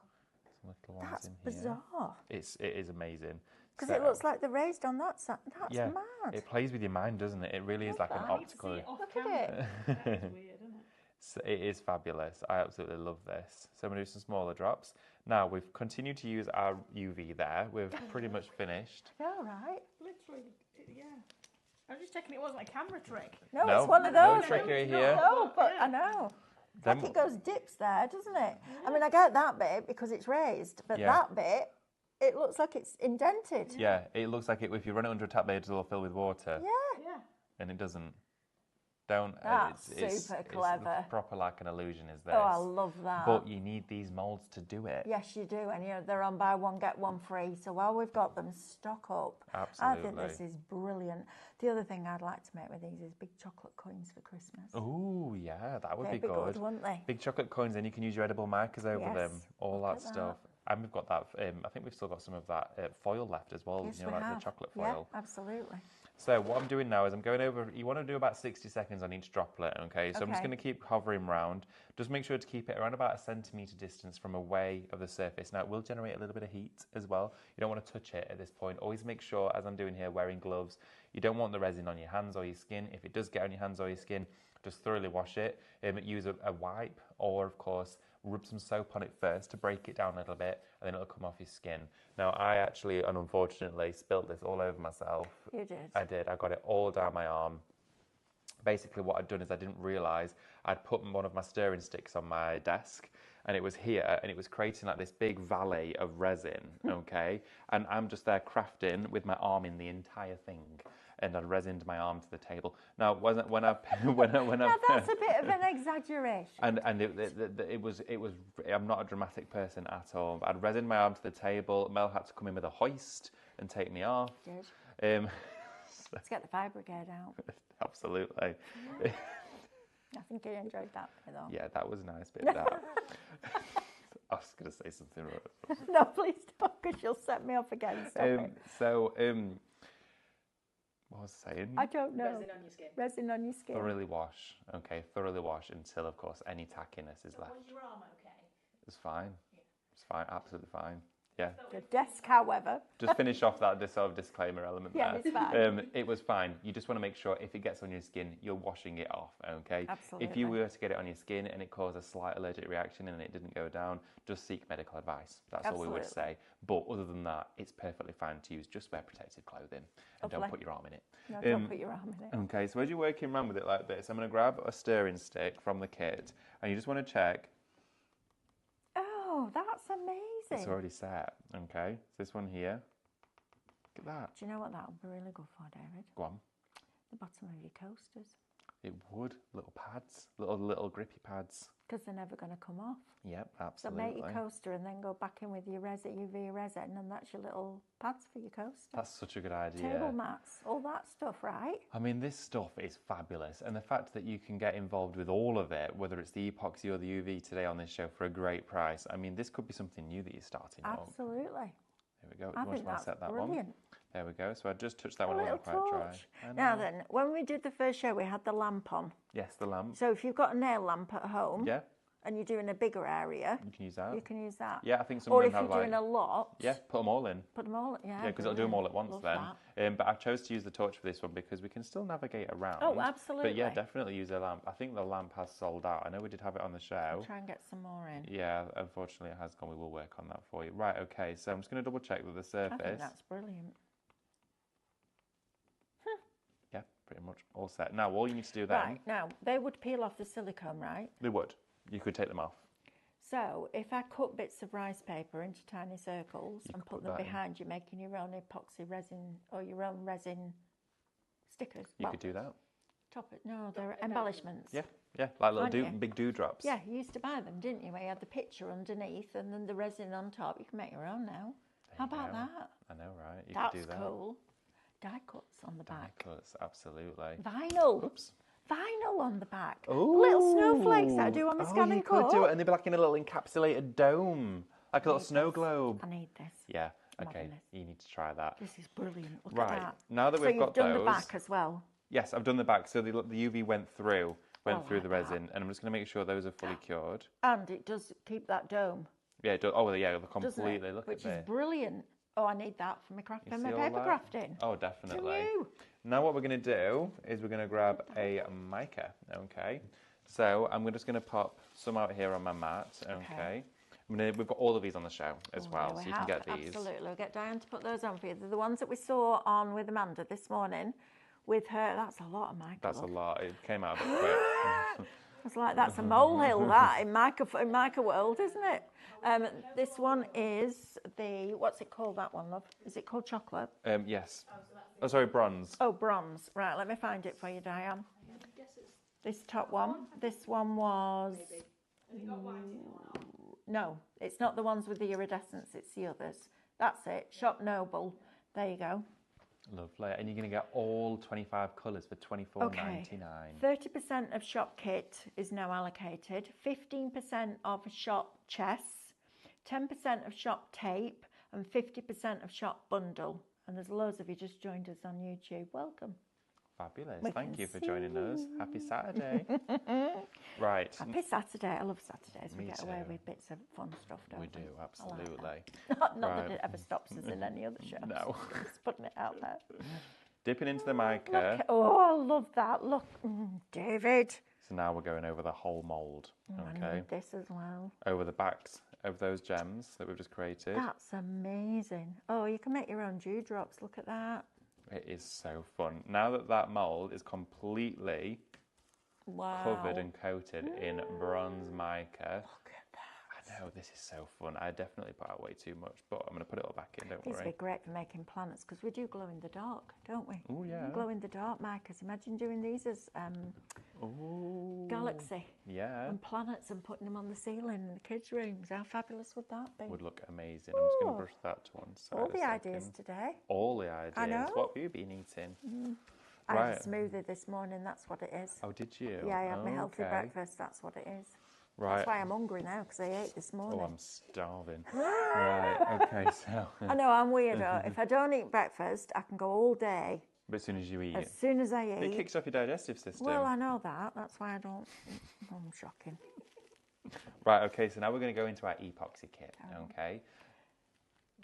Some little ones That's in bizarre. here. It is amazing. Because it looks like they're raised on that side. That's mad. It plays with your mind, doesn't it? It really is like an that. optical. Look at it. That's weird, isn't it? So it is fabulous. I absolutely love this. So I'm going to do some smaller drops. Now, we've continued to use our UV there. We've pretty much finished. All right. Literally, yeah. I was just checking it wasn't a camera trick. No, No, it's one of no those. trickery here. No, but I know. Then- Like it goes dips there, doesn't it? I mean, I get that bit because it's raised, but Yeah. that bit, it looks like it's indented. Yeah, it looks like if you run it under a tap, it'll fill with water. Yeah. Yeah. And it doesn't. Don't. That's it's super clever. Proper like an illusion is this. Oh, I love that. But you need these moulds to do it. Yes, you do, and they're on buy one get one free. So while we've got them, stock up. Absolutely. I think this is brilliant. The other thing I'd like to make with these is big chocolate coins for Christmas. Oh yeah, that would They'd be good. wouldn't they? Big chocolate coins, and you can use your edible markers over them. Yes, All look that at stuff. And we've got that. I think we've still got some of that foil left as well. Yes, you know, we like have. the chocolate foil. Yeah, absolutely. So what I'm doing now is I'm going over, you want to do about 60 seconds on each droplet, okay? So I'm just Okay. going to keep hovering round. Just make sure to keep it around about a centimetre distance from away of the surface. Now it will generate a little bit of heat as well. You don't want to touch it at this point. Always make sure, as I'm doing here, wearing gloves, you don't want the resin on your hands or your skin. If it does get on your hands or your skin, just thoroughly wash it. Use a wipe, or of course, rub some soap on it first to break it down a little bit, and then it'll come off your skin. Now, I actually, and unfortunately, spilt this all over myself. You did. I did. I got it all down my arm. Basically, what I'd done is I didn't realise I'd put one of my stirring sticks on my desk, and it was here, and it was creating like this big valley of resin, okay? And I'm just there crafting with my arm in the entire thing. And I resined my arm to the table. Now, when I Now that's a bit of an exaggeration. and it was. I'm not a dramatic person at all. I'd resined my arm to the table. Mel had to come in with a hoist and take me off. Did. Let's get the fire brigade out. Absolutely. I think you enjoyed that bit though. Yeah, that was a nice bit. That. I was going to say something. No, please don't, because you'll set me off again. Stop it. What was I saying? I don't know. Resin on your skin. Resin on your skin. Thoroughly wash. Okay, thoroughly wash until, of course, any tackiness is left. Was your arm okay? It's fine. It's fine. Absolutely fine. Yeah. The desk, however. Just finish off that sort of disclaimer element Yeah, there. it's fine. It was fine. You just want to make sure if it gets on your skin, you're washing it off, okay? Absolutely. If you were to get it on your skin and it caused a slight allergic reaction and it didn't go down, just seek medical advice. That's all we would Absolutely. say. But other than that, it's perfectly fine to use. Just wear protective clothing and don't Lovely. put your arm in it. No, don't put your arm in it. Okay, so as you're working around with it like this, I'm going to grab a stirring stick from the kit and you just want to check Oh, that's amazing. it's already set, okay? So this one here, look at that. Do you know what that would be really good for, David? Go on. The bottom of your coasters. It would. Little pads, little grippy pads. Because they're never going to come off. Yep, So absolutely. make your coaster and then go back in with your UV resin, and that's your little pads for your coaster. That's such a good idea. Table mats, all that stuff, right? I mean, this stuff is fabulous. And the fact that you can get involved with all of it, whether it's the epoxy or the UV today on this show for a great price, I mean, this could be something new that you're starting up. Absolutely. There we go. I You think want that's to set that brilliant. one? There we go. So I just touched that A one. It little wasn't quite dry. torch. I Now know. then, when we did the first show, we had the lamp on. Yes, the lamp. So if you've got a nail lamp at home Yeah, and you're doing a bigger area, you can use that. you can use that. Yeah, I think some Or of if them you're have doing like... a lot, Yeah, put them all in. put them all. Yeah, Yeah, because it'll do them all at once Love then. that. But I chose to use the torch for this one because we can still navigate around. Oh, absolutely. But yeah, definitely use a lamp. I think the lamp has sold out. I know we did have it on the show. I'll try and get some more in. Yeah, unfortunately it has gone. We will work on that for you. Right, okay, so I'm just going to double check that the I think surface... that's brilliant. Yeah, pretty much all set. Now, all you need to do then... Right, now, they would peel off the silicone, right? They would. You could take them off. So if I cut bits of rice paper into tiny circles and could put put them that in. behind you, making your own epoxy resin or your own resin stickers. You could do that. Top it. No, they're embellishments. Yeah, yeah, like little Can't you? big dewdrops. Yeah, you used to buy them, didn't you? Where you had the picture underneath and then the resin on top. You can make your own now. How you about go. that? I know, right? You That's could do that. cool. Die cuts on the back. Cuts, absolutely. Vinyl. Oops. Vinyl on the back. Ooh. Little snowflakes that I do on the scan you and could cut. do it, and they'd be like in a little encapsulated dome, like a little need snow this. globe. I need this. Yeah, I'm okay, having this. you need to try that. This is brilliant. Look Right, at that. now that So we've you've got done those... the back as well. Yes, I've done the back, so the UV went through like the that. resin, and I'm just going to make sure those are fully cured. And it does keep that dome, Yeah, oh yeah, doesn't completely. it? Look Which at is this. brilliant. Oh, I need that for my craft, You for my see all paper that? crafting. Oh, Too definitely. new. Now what we're going to do is we're going to grab a mica, okay? So I'm just going to pop some out here on my mat, okay? We've got all of these on the show as Oh, well, there so we you can have. get these. Absolutely. We'll get Diane to put those on for you. They're the ones that we saw on with Amanda this morning with her. That's a lot of mica. That's a look. lot. It came out a bit quick. It's like that's a molehill, that in mica world, isn't it? This one is the, what's it called, that one, love? Is it called chocolate? Yes. Oh, sorry, bronze. Oh, bronze. Right, let me find it for you, Diane. I guess it's This top one. This one was... Maybe. Has it got white in it or not? No, it's not the ones with the iridescence, it's the others. That's it, Shop Noble. There you go. Lovely. And you're going to get all 25 colours for $24.99. 30% of shop kit is now allocated, 15% of shop chests, 10% of shop tape, and 50% of shop bundle. And there's loads of you just joined us on YouTube. Welcome. Fabulous. We Thank can you for joining us. Happy Saturday. Right. Happy Saturday. I love Saturdays. We Me get away too. with bits of fun stuff, don't we? We do, I like absolutely. that. Not that Right. it ever stops us in any other show. No. Just putting it out there. Dipping into the Look mica. at- oh, I love that. Look, David. So now we're going over the whole mould. Oh, I Okay. need this as well. Over the backs of those gems that we've just created. That's amazing. Oh, you can make your own dewdrops. Look at that. It is so fun. Now that that mould is completely Wow. covered and coated in bronze mica. Look at that. I know, this is so fun. I definitely put out way too much, but I'm going to put it all back in, don't These would worry. be great for making planets because we do glow in the dark, don't we? Oh, yeah. Glow in the dark micas. Imagine doing these as Ooh. galaxy Yeah. and planets and putting them on the ceiling in the kids' rooms. How fabulous would that be? Would look amazing. I'm just going Ooh. to brush that to one side. All a the ideas second. today. All the ideas. I know. What have you been eating? I had Right. a smoothie this morning. That's what it is. Oh, did you? Yeah, I had my healthy Okay. breakfast. That's what it is. Right. That's why I'm hungry now because I ate this morning. Oh, I'm starving. Right. Okay. So, I know I'm weirdo. If I don't eat breakfast, I can go all day. but as soon as you eat, As soon as I it eat. kicks off your digestive system. Well, I know that. That's why I don't. I'm shocking. Right. Okay. So now we're going to go into our epoxy kit. Oh. Okay.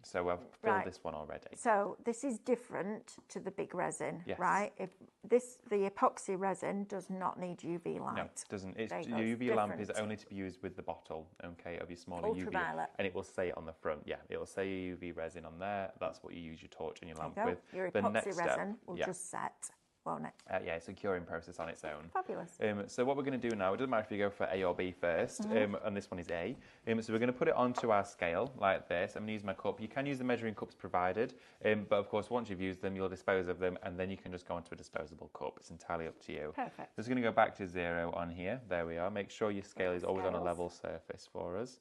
So I've filled Right. this one already. So this is different to the big resin, Yes. right? If the epoxy resin does not need UV light. No, it doesn't. It's There you your go, it's UV lamp is different. only to be used with the bottle, okay, of your smaller Ultraviolet. UV, and it will say it on the front. Yeah, it will say your UV resin on there. That's what you use your torch and your lamp There you with. go. Your The epoxy next resin step, will yeah, just set, won't it? yeah, it's a curing process on its own. Fabulous. So what we're going to do now, it doesn't matter if you go for A or B first, Mm-hmm. and this one is A. So we're going to put it onto our scale like this. I'm going to use my cup. You can use the measuring cups provided, but of course once you've used them, you'll dispose of them, and then you can just go onto a disposable cup. It's entirely up to you. Perfect. Just going to go back to 0 on here. There we are. Make sure your scale is always on a Scales. level surface for us.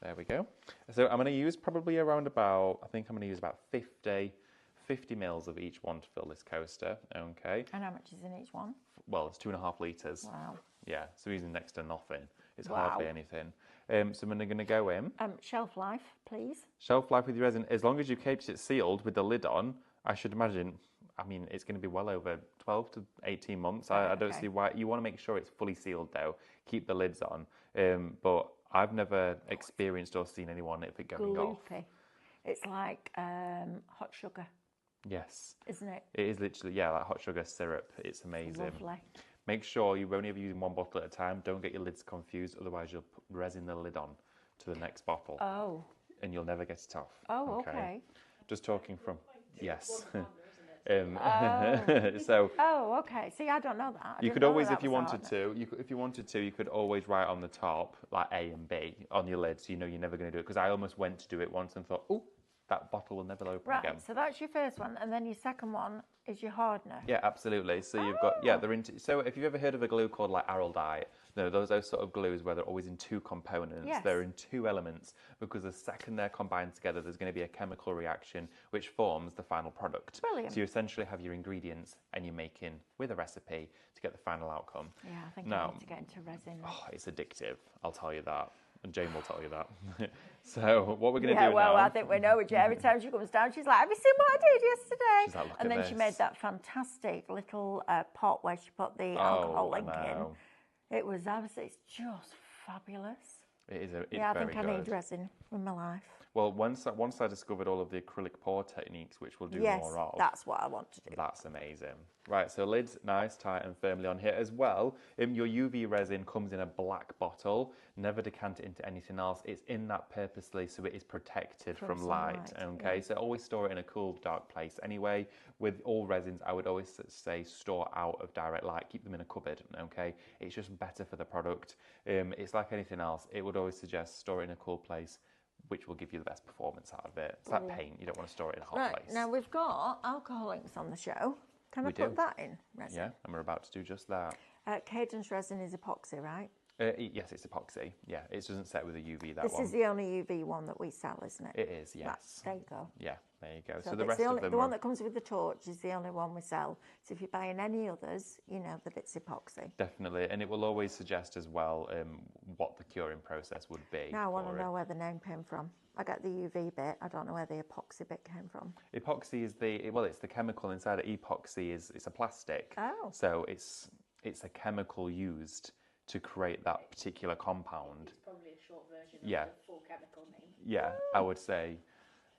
There we go. So I'm going to use probably around about, I think I'm going to use about 50 mils of each one to fill this coaster. Okay. And how much is in each one? Well, it's 2.5 litres. Wow. Yeah, so we're using next to nothing. It's Wow. hardly anything. So I'm going to go in. Shelf life, please. Shelf life with your resin, as long as you've kept it sealed with the lid on, I should imagine, I mean, it's going to be well over 12 to 18 months. I don't okay. see why. You want to make sure it's fully sealed though. Keep the lids on. But I've never experienced or seen anyone if it going off. Gloopy. It's like hot sugar, Yes. isn't it? It is literally, yeah, like hot sugar syrup. It's amazing. Lovely. Make sure you're only ever using one bottle at a time. Don't get your lids confused, otherwise you'll put resin the lid on to the next bottle Oh. and you'll never get it off. Oh, okay. Just talking from, yes. Isn't it? So Oh, okay. See, I don't know that. I you didn't could know always, that if you was wanted hard. to, if you wanted to, you could always write on the top like A and B on your lid, so you know you're never going to do it. Because I almost went to do it once and thought, oh, that bottle will never open Right, again. so that's your first one, and then your second one is your hardener. Yeah, absolutely. So you've got, yeah, they're into, so if you've ever heard of a glue called like araldite, no, those sort of glues where they're always in two components. Yes. They're in two elements because the second they're combined together, there's going to be a chemical reaction which forms the final product. Brilliant. So you essentially have your ingredients and you're making with a recipe to get the final outcome. Yeah, I think I Now, need to get into resin. oh, it's addictive, I'll tell you that. And Jane will tell you that. So what we're going to Yeah, do well, now... I think we know with you. Every time she comes down, she's like, "Have you seen what I did yesterday?" She's like, "Look and at then she this." made that fantastic little pot where she put the alcohol I link know. in. It was absolutely, it's just fabulous. It's Yeah, I very think I good. need resin in my life. Well, once I discovered all of the acrylic pour techniques, which we'll do Yes, more of, that's what I want to do. that's amazing. Right, so lid's nice, tight and firmly on here as well. Your UV resin comes in a black bottle. Never decant it into anything else. It's in that purposely so it is protected from light. sunlight, Okay, yeah. so always store it in a cool, dark place. Anyway, with all resins, I would always say store out of direct light. Keep them in a cupboard. Okay, it's just better for the product. It's like anything else. It would always suggest store it in a cool place, which will give you the best performance out of it. It's like paint. You don't want to store it in a hot Right, place. now we've got alcohol inks on the show. Can I We put do. that in resin? Yeah, and we're about to do just that. Cadence resin is epoxy, right? Yes, it's epoxy. Yeah, it doesn't set with a UV, that This one. is the only UV one that we sell, isn't it? It is, yes. Right, there you go. Yeah, there you go. So, the that's rest of them the are one that comes with the torch is the only one we sell. So if you're buying any others, you know that it's epoxy. definitely, and it will always suggest as well what the curing process would be. Now I want for to it. know where the name came from. I get the UV bit. I don't know where the epoxy bit came from. Epoxy is it's the chemical inside it. Epoxy it's a plastic. Oh. So it's a chemical used to create that particular compound. It's probably a short version Yeah. of the full chemical name. Yeah, I would say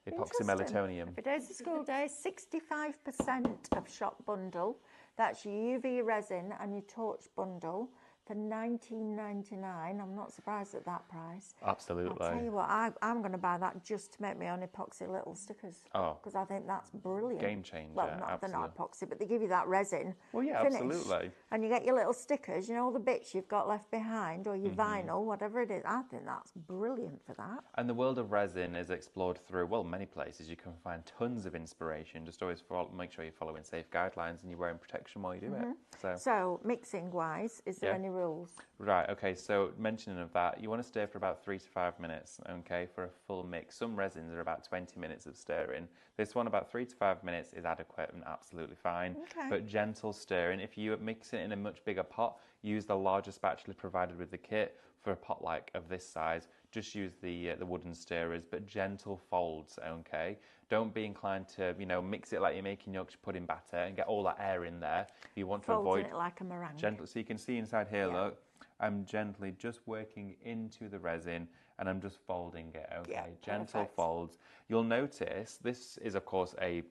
epoxy Interesting. melatonin. Every day's a school day. 65% of shop bundle. That's your UV resin and your torch bundle for $19.99. I'm not surprised at that price. Absolutely. I'll tell you what, I'm going to buy that just to make my own epoxy little stickers. Oh. Because I think that's brilliant. Game changer, Well, they're not absolutely. epoxy, but they give you that resin. Well, yeah, finish, absolutely. And you get your little stickers, you know, all the bits you've got left behind, or your Mm-hmm. vinyl, whatever it is. I think that's brilliant for that. And the world of resin is explored through, many places. You can find tons of inspiration. Just always make sure you're following safe guidelines and you're wearing protection while you do it. So, mixing-wise, is there Yeah. any rules? Right, okay, so mentioning of that, you want to stir for about 3 to 5 minutes, okay, for a full mix. Some resins are about 20 minutes of stirring. This one, about 3 to 5 minutes, is adequate and absolutely fine. Okay. But gentle stirring. If you mix it in a much bigger pot, use the larger spatula provided with the kit. For a pot like of this size, just use the wooden stirrers, but gentle folds, okay? Don't be inclined to, mix it like you're making Yorkshire pudding batter and get all that air in there. You want to Folding avoid it like a meringue. gentle, so you can see inside here, Yeah. look, I'm gently just working into the resin and I'm just folding it, okay? Yeah, Gentle perfect. folds. You'll notice this is, of course, a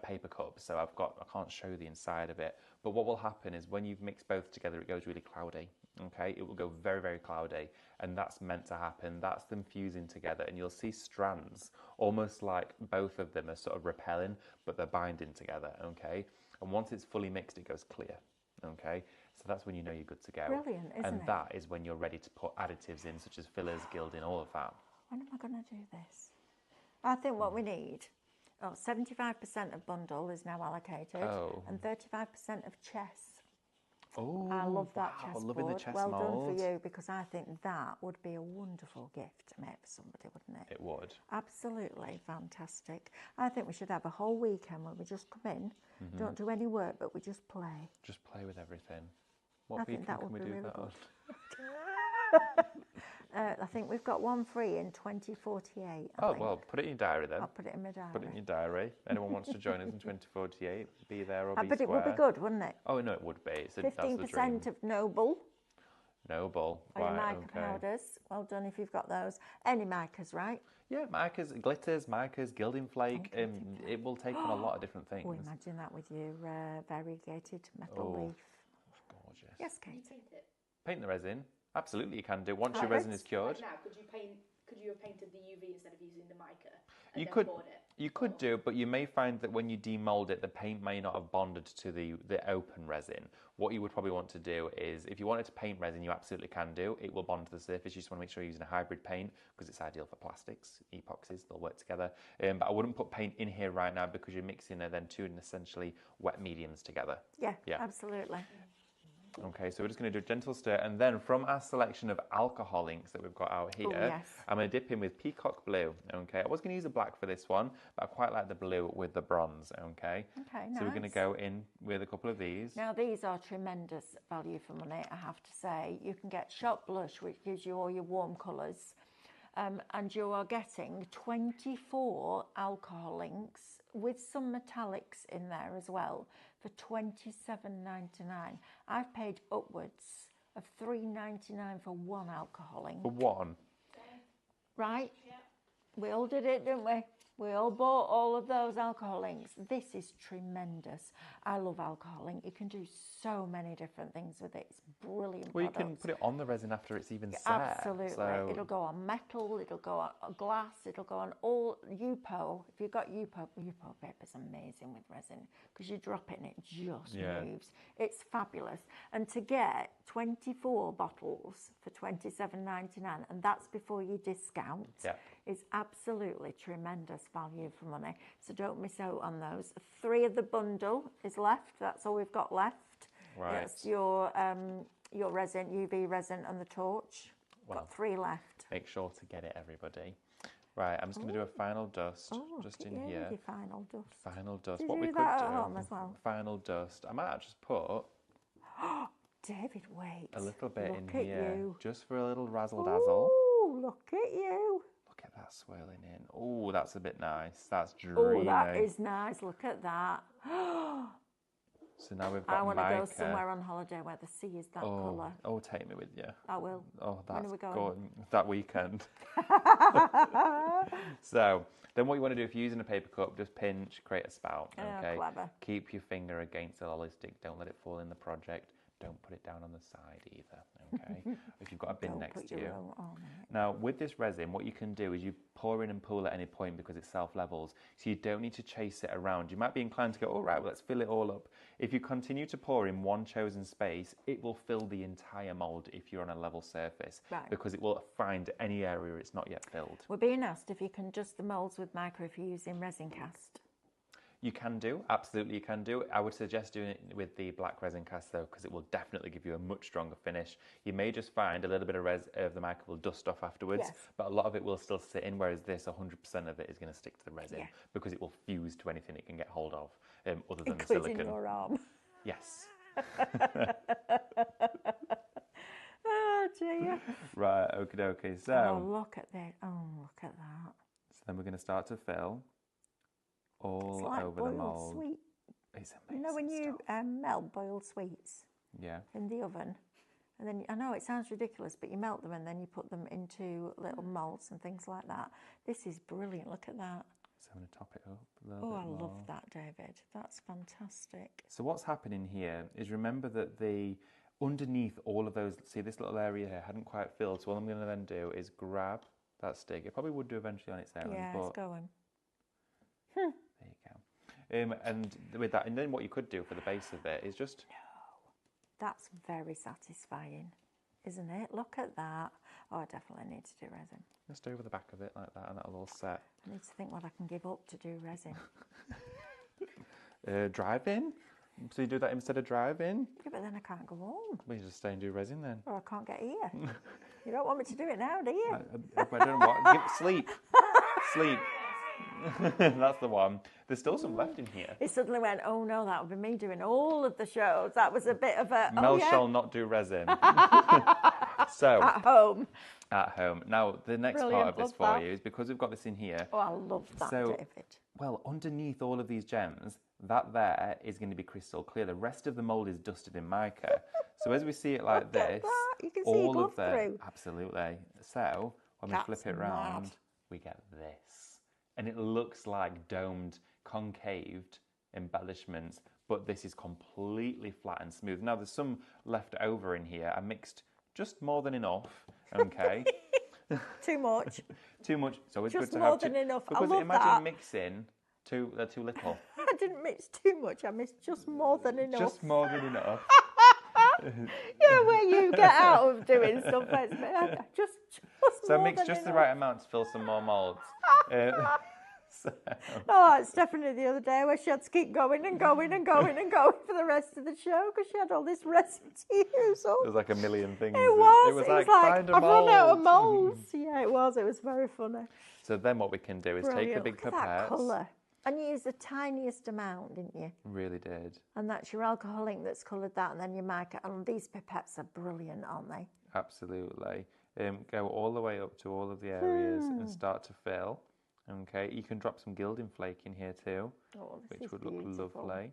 paper cup, so I can't show the inside of it, but what will happen is when you've mixed both together, it goes really cloudy, okay? It will go very, very cloudy, and that's meant to happen. That's them fusing together, and you'll see strands, almost like both of them are sort of repelling, but they're binding together, okay? And once it's fully mixed, it goes clear, okay? So that's when you know you're good to go. Brilliant, isn't and it? that is when you're ready to put additives in, such as fillers, gilding, all of that. When am I going to do this? I think what we need, 75% of bundle is now allocated, Oh. and 35% of chess. Oh, I love that wow, chessboard. loving the chess well mould. done for you, because I think that would be a wonderful gift to make for somebody, wouldn't it? It would. Absolutely fantastic. I think we should have a whole weekend where we just come in, Mm-hmm. don't do any work, but we just play. Just play with everything. What I think weekend that can we would be do really that good. on? I think we've got one free in 2048. I Oh, think. well, put it in your diary then. I'll put it in my diary. Put it in your diary. Anyone wants to join us in 2048, be there or be But it would be square. good, wouldn't it? Oh, no, it would be. That's the dream. 15% of Noble Noble. or your Right, mica okay. powders. Well done if you've got those. Any micas, right? Yeah, micas, glitters, micas, gilding flake. It will take on a lot of different things. Oh, imagine that with your variegated metal Oh. leaf. Gorgeous. Yes, Can you Kate. paint it? Paint the resin. Absolutely, you can do. Once Right, your resin let's- is cured. Like now, could you have painted the UV instead of using the mica? And You then could- poured it? You could Or- do, but you may find that when you demold it, the paint may not have bonded to the open resin. What you would probably want to do is, if you wanted to paint resin, you absolutely can do. It will bond to the surface. You just want to make sure you're using a hybrid paint because it's ideal for plastics, epoxies, they'll work together. But I wouldn't put paint in here right now because you're mixing then two essentially wet mediums together. Yeah, Yeah. absolutely. Okay, so we're just going to do a gentle stir, and then from our selection of alcohol inks that we've got out here, yes. I'm going to dip in with Peacock Blue. Okay, I was going to use a black for this one, but I quite like the blue with the bronze. Okay, Okay, so we're going to nice. go in with a couple of these. Now, these are tremendous value for money, I have to say. You can get Shop Blush, which gives you all your warm colours, and you are getting 24 alcohol inks with some metallics in there as well for $27.99. I've paid upwards of $3.99 for one alcohol ink. For one. Right? Yeah. We all did it, didn't we? We all bought all of those alcohol inks. This is tremendous. I love alcohol ink. You can do so many different things with it. It's brilliant. Well, you can product. put it on the resin after it's even set. Absolutely. So It'll go on metal, it'll go on glass, it'll go on all UPO. If you've got UPO paper's amazing with resin because you drop it and it just Yeah. moves. It's fabulous. And to get 24 bottles for $27.99, and that's before you discount, Yeah. is absolutely tremendous value for money. So don't miss out on those. 3 of the bundle is left. That's all we've got left. Right. It's your resin, UV resin and the torch. Well, Got 3 left. Make sure to get it, everybody. Right, I'm just going to do a final dust just in here. Your final dust. Final dust. Did What you we do could that do, at home as well? final dust. I might just put David, wait. a little bit in Look at here, you. just for a little razzle dazzle. Ooh, look at you. Look at that swirling in. Oh, that's a bit nice. That's Oh, dreamy. that is nice. Look at that. So now we've got I want to mica. go somewhere on holiday where the sea is that colour. Oh, take me with you. I will. Oh, that's When are we going? good. That weekend. So then what you want to do if you're using a paper cup, just pinch, create a spout. Okay. Clever. Keep your finger against the lolly stick. Don't let it fall in the project. Don't put it down on the side either. Okay. If you've got a bin next to you. Now with this resin, what you can do is you pour in and pull at any point because it self-levels. So you don't need to chase it around. You might be inclined to go, all right, well, let's fill it all up. If you continue to pour in one chosen space, it will fill the entire mould if you're on a level surface. Right. Because it will find any area it's not yet filled. We're being asked if you can adjust the moulds with mica if you're using resin cast. You can do, absolutely you can do. I would suggest doing it with the black resin cast though, because it will definitely give you a much stronger finish. You may just find a little bit of the mica will dust off afterwards, Yes. but a lot of it will still sit in, whereas this 100% of it is going to stick to the resin because it will fuse to anything it can get hold of, other than Including silicone. your arm. Yes. Oh dear. Right, okay. So, Oh, look at that. Oh, look at that. so then we're going to start to fill all It's like over the boiled mould. sweet. It's You amazing know when you stuff. melt boiled sweets Yeah. in the oven, and then I know it sounds ridiculous, but you melt them and then you put them into little moulds and things like that. This is brilliant. Look at that. So I'm going to top it up a little Oh, bit I more. love that, David. That's fantastic. So what's happening here is remember that the underneath all of those, see this little area here hadn't quite filled. So all I'm going to then do is grab that stick. It probably would do eventually on its own. Yeah, but it's going. there you go. And with that, and then what you could do for the base of it is just That's very satisfying, isn't it? Look at that. Oh, I definitely need to do resin. just over the back of it like that, and that'll all set. I need to think what I can give up to do resin. Drive-in? So you do that instead of drive-in? Yeah, but then I can't go home, Well, you just stay and do resin then. or I can't get here. You don't want me to do it now, do you? I don't know what. Sleep. Sleep. That's the one. There's still some left in here. It suddenly went, oh no, that would be me doing all of the shows. That was a bit of a, Mel shall not do resin. So, at home. at home. Now, the next part Brilliant, of this love for that. you is because we've got this in here. Oh, I love that, So- David. Well, underneath all of these gems, that there is going to be crystal clear. The rest of the mould is dusted in mica. So as we see it like Look at this, that. You can see it all go of the through. absolutely. So when we That's flip it round, mad. we get this, and it looks like domed, concaved embellishments, but this is completely flat and smooth. Now there's some left over in here. I mixed just more than enough. Okay. Too much. Too much. It's always Just good to more have than enough. I because love imagine that. mixing too little. I didn't mix too much. I mixed just more than enough. Just more than enough. Yeah, where you get out of doing stuff. Just So more mix than just the enough. right amount to fill some more moulds. So, Oh, it's Stephanie the other day where she had to keep going and going and going and going for the rest of the show because she had all this resin to use up. there's like a million things. It was. It was like find a I've run out of mould. molds. Yeah, it was. It was very funny. So then what we can do is take the Brilliant. big Look at that pipettes. colour. And you used the tiniest amount, didn't you? Really did. And that's your alcohol ink that's coloured that, and then your mica. And these pipettes are brilliant, aren't they? Absolutely. Go all the way up to all of the areas and start to fill. Okay, you can drop some gilding flake in here too, Oh, this which is would look beautiful. lovely.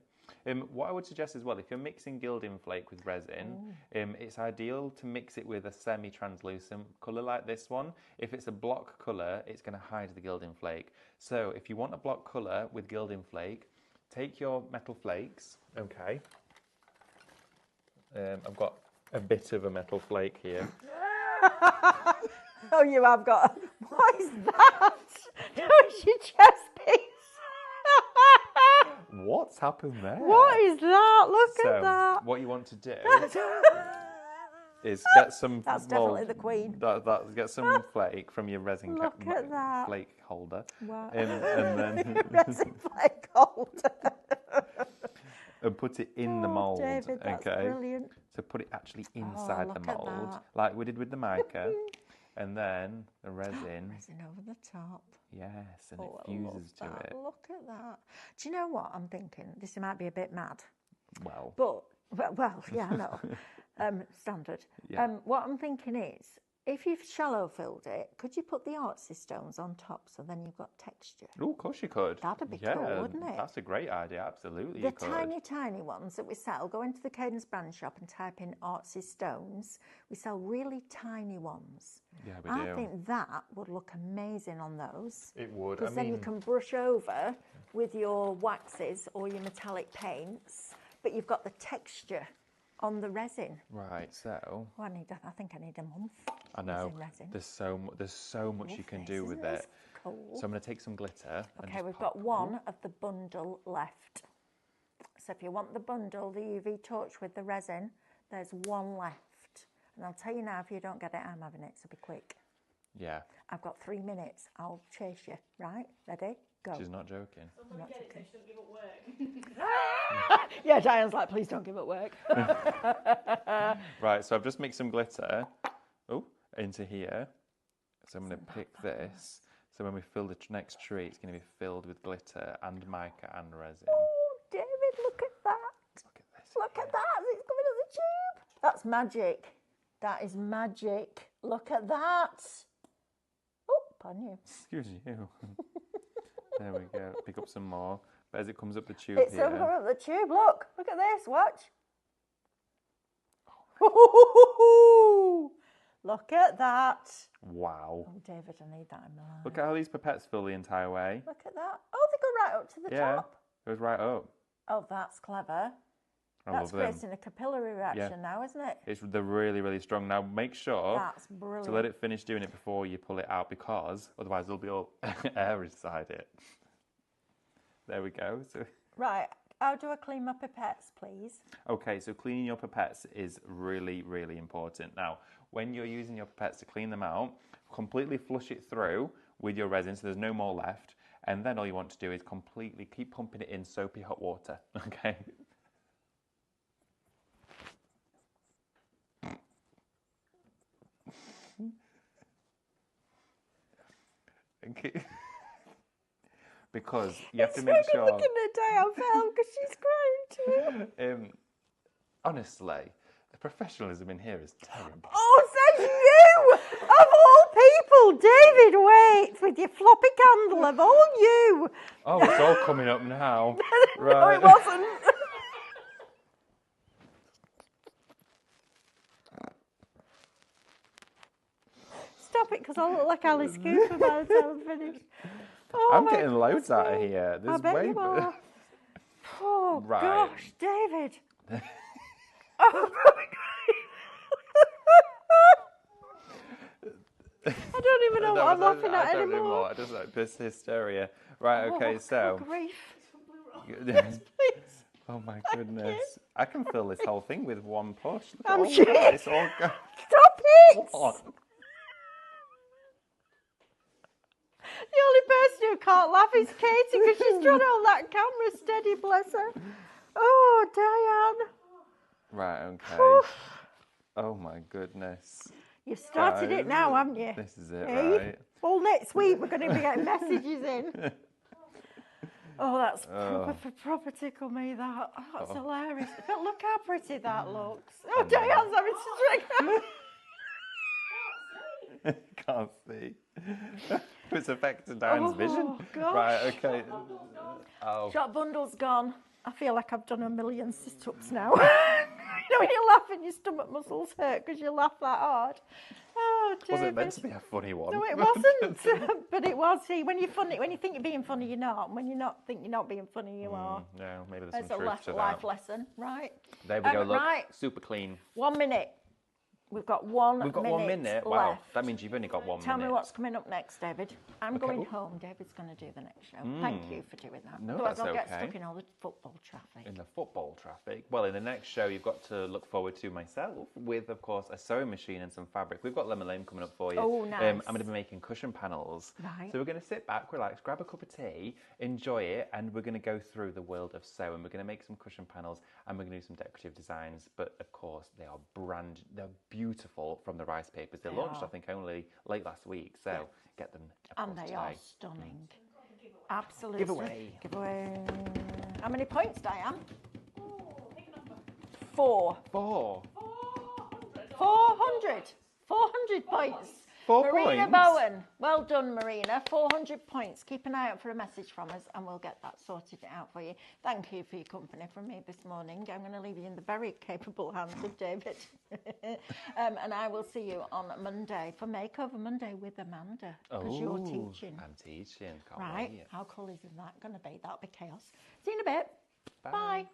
What I would suggest as well, if you're mixing gilding flake with resin, it's ideal to mix it with a semi-translucent colour like this one. If it's a block colour, it's going to hide the gilding flake. So if you want a block colour with gilding flake, take your metal flakes, okay. I've got a bit of a metal flake here. Oh, you have got. What is that? It's your chest piece. What's happened there? What is that? Look So at that. what you want to do is get some. That's definitely the queen. Get some flake from your resin Look at that. flake holder, Wow. and then Resin flake holder. and put put it in the mould. David, that's brilliant. So put it actually inside the look at mould, that. like we did with the mica. And then the resin. Resin over the top. Yes, and it I fuses to love that. it. Look at that. Do you know what I'm thinking? This might be a bit mad. Well. Well, yeah, I know. Standard. Yeah. What I'm thinking is, if you've shallow filled it, could you put the artsy stones on top so then you've got texture? Oh, of course you could. That'd be cool, wouldn't it? That's a great idea, absolutely. The you could. tiny, tiny ones that we sell, go into the Cadence brand shop and type in artsy stones. We sell really tiny ones. Yeah, we do. I think that would look amazing on those. It would. Because then you can brush over with your waxes or your metallic paints, but you've got the texture on the resin. Right, so. Oh, I think I need a month. I know. Resin. There's so much you can do with it. Cool. So I'm going to take some glitter. Okay, we've got one of the bundle left. So if you want the bundle, the UV torch with the resin, there's one left. And I'll tell you now, if you don't get it, I'm having it, so be quick. Yeah. I've got 3 minutes. I'll chase you. Right? Ready? Go. She's not joking. Somebody get it so she don't give up work. Yeah, Diane's like, please don't give up work. Right, so I've just mixed some glitter into here. So I'm going to pick this. So when we fill the next tree, it's going to be filled with glitter and mica and resin. Oh, David, look at that. Look at this. Look at that. It's coming out the tube. That's magic. That is magic. Look at that. Oh, pardon you. Excuse you. There we go. Pick up some more. But as it comes up the tube It's here. coming up the tube. Look at this. Watch. Look at that. Wow. Oh, David, I need that in my life. Look at how these pipettes fill the entire way. Look at that. Oh, they go right up to the top. It goes right up. Oh, that's clever. I That's love them. creating a capillary reaction now, isn't it? They're really, really strong. Now make sure That's brilliant. to let it finish doing it before you pull it out, because otherwise there'll be all air inside it. There we go. So, Right. How do I clean my pipettes, please? okay, so cleaning your pipettes is really, really important. Now, when you're using your pipettes to clean them out, completely flush it through with your resin so there's no more left. And then all you want to do is completely keep pumping it in soapy hot water, okay? Okay. Because you have to make sure. Looking at Diane for help because she's crying too. Honestly, the professionalism in here is terrible. Oh, says you! Of all people, David Waits, with your floppy candle, of all you. Oh, it's all coming up now. No, Right. it wasn't. Stop it, because I look like Alice Cooper by the time I'm finished. Oh, I'm my getting loads out of goodness me. here. There's I bet way you are. Oh, Right. gosh, David. Oh, I don't even know what I'm laughing at I don't anymore. know. I just like this hysteria. Right, okay, Oh, so. good grief. Yes. Please. Oh my goodness. I can fill this whole thing with one push. Look at I'm all sure. that. It's all go- Stop it! on. The only person who can't laugh is Katie because she's trying to hold that camera steady, bless her. Oh, Diane. Right, okay. Oh my goodness. You've started Right. it now, haven't you? This is it, Hey? right? Well, next week we're going to be getting messages in. Oh, that's proper tickle me, that. Oh, that's hilarious. But look how pretty that looks. Oh, Diane's having to drink. Can't see. It's affected Diane's vision. gosh. Right, okay. Oh, Shot bundle's gone. I feel like I've done a million sit-ups now. You know, when you laugh and your stomach muscles hurt because you laugh that hard. Oh, David. was it meant to be a funny one? No, it wasn't. But it was. See, when you're funny, when you think you're being funny, you're not. And when you think you're not being funny, you are. No, maybe there's It's some a truth to life that. lesson, right? There we go, look. Right. Super clean. 1 minute. We've got 1 minute. We've got 1 minute. Left. Wow, that means you've only got 1 Tell minute. me what's coming up next, David. I'm Okay. going home. David's going to do the next show. Thank you for doing that. No, Otherwise, that's I'll get okay. stuck in all the football traffic. In the football traffic. Well, in the next show, you've got to look forward to myself with, of course, a sewing machine and some fabric. We've got lemon lame coming up for you. Oh, nice. I'm going to be making cushion panels. Right. So we're going to sit back, relax, grab a cup of tea, enjoy it, and we're going to go through the world of sewing. We're going to make some cushion panels, and we're going to do some decorative designs. But of course, they're beautiful from the rice papers. They launched, I think, only late last week. So get them. And they today. are stunning. Absolutely. Giveaway. How many points, Diane? Oh, pick a number. 4. 4. 400. 400 points. 4 Marina points? Bowen. Well done, Marina. 400 points. Keep an eye out for a message from us and we'll get that sorted out for you. Thank you for your company from me this morning. I'm going to leave you in the very capable hands of David. And I will see you on Monday for Makeover Monday with Amanda. Because you're teaching. I'm teaching. Can't Right. wait. How cool is that going to be? That'll be chaos. See you in a bit. Bye. Bye.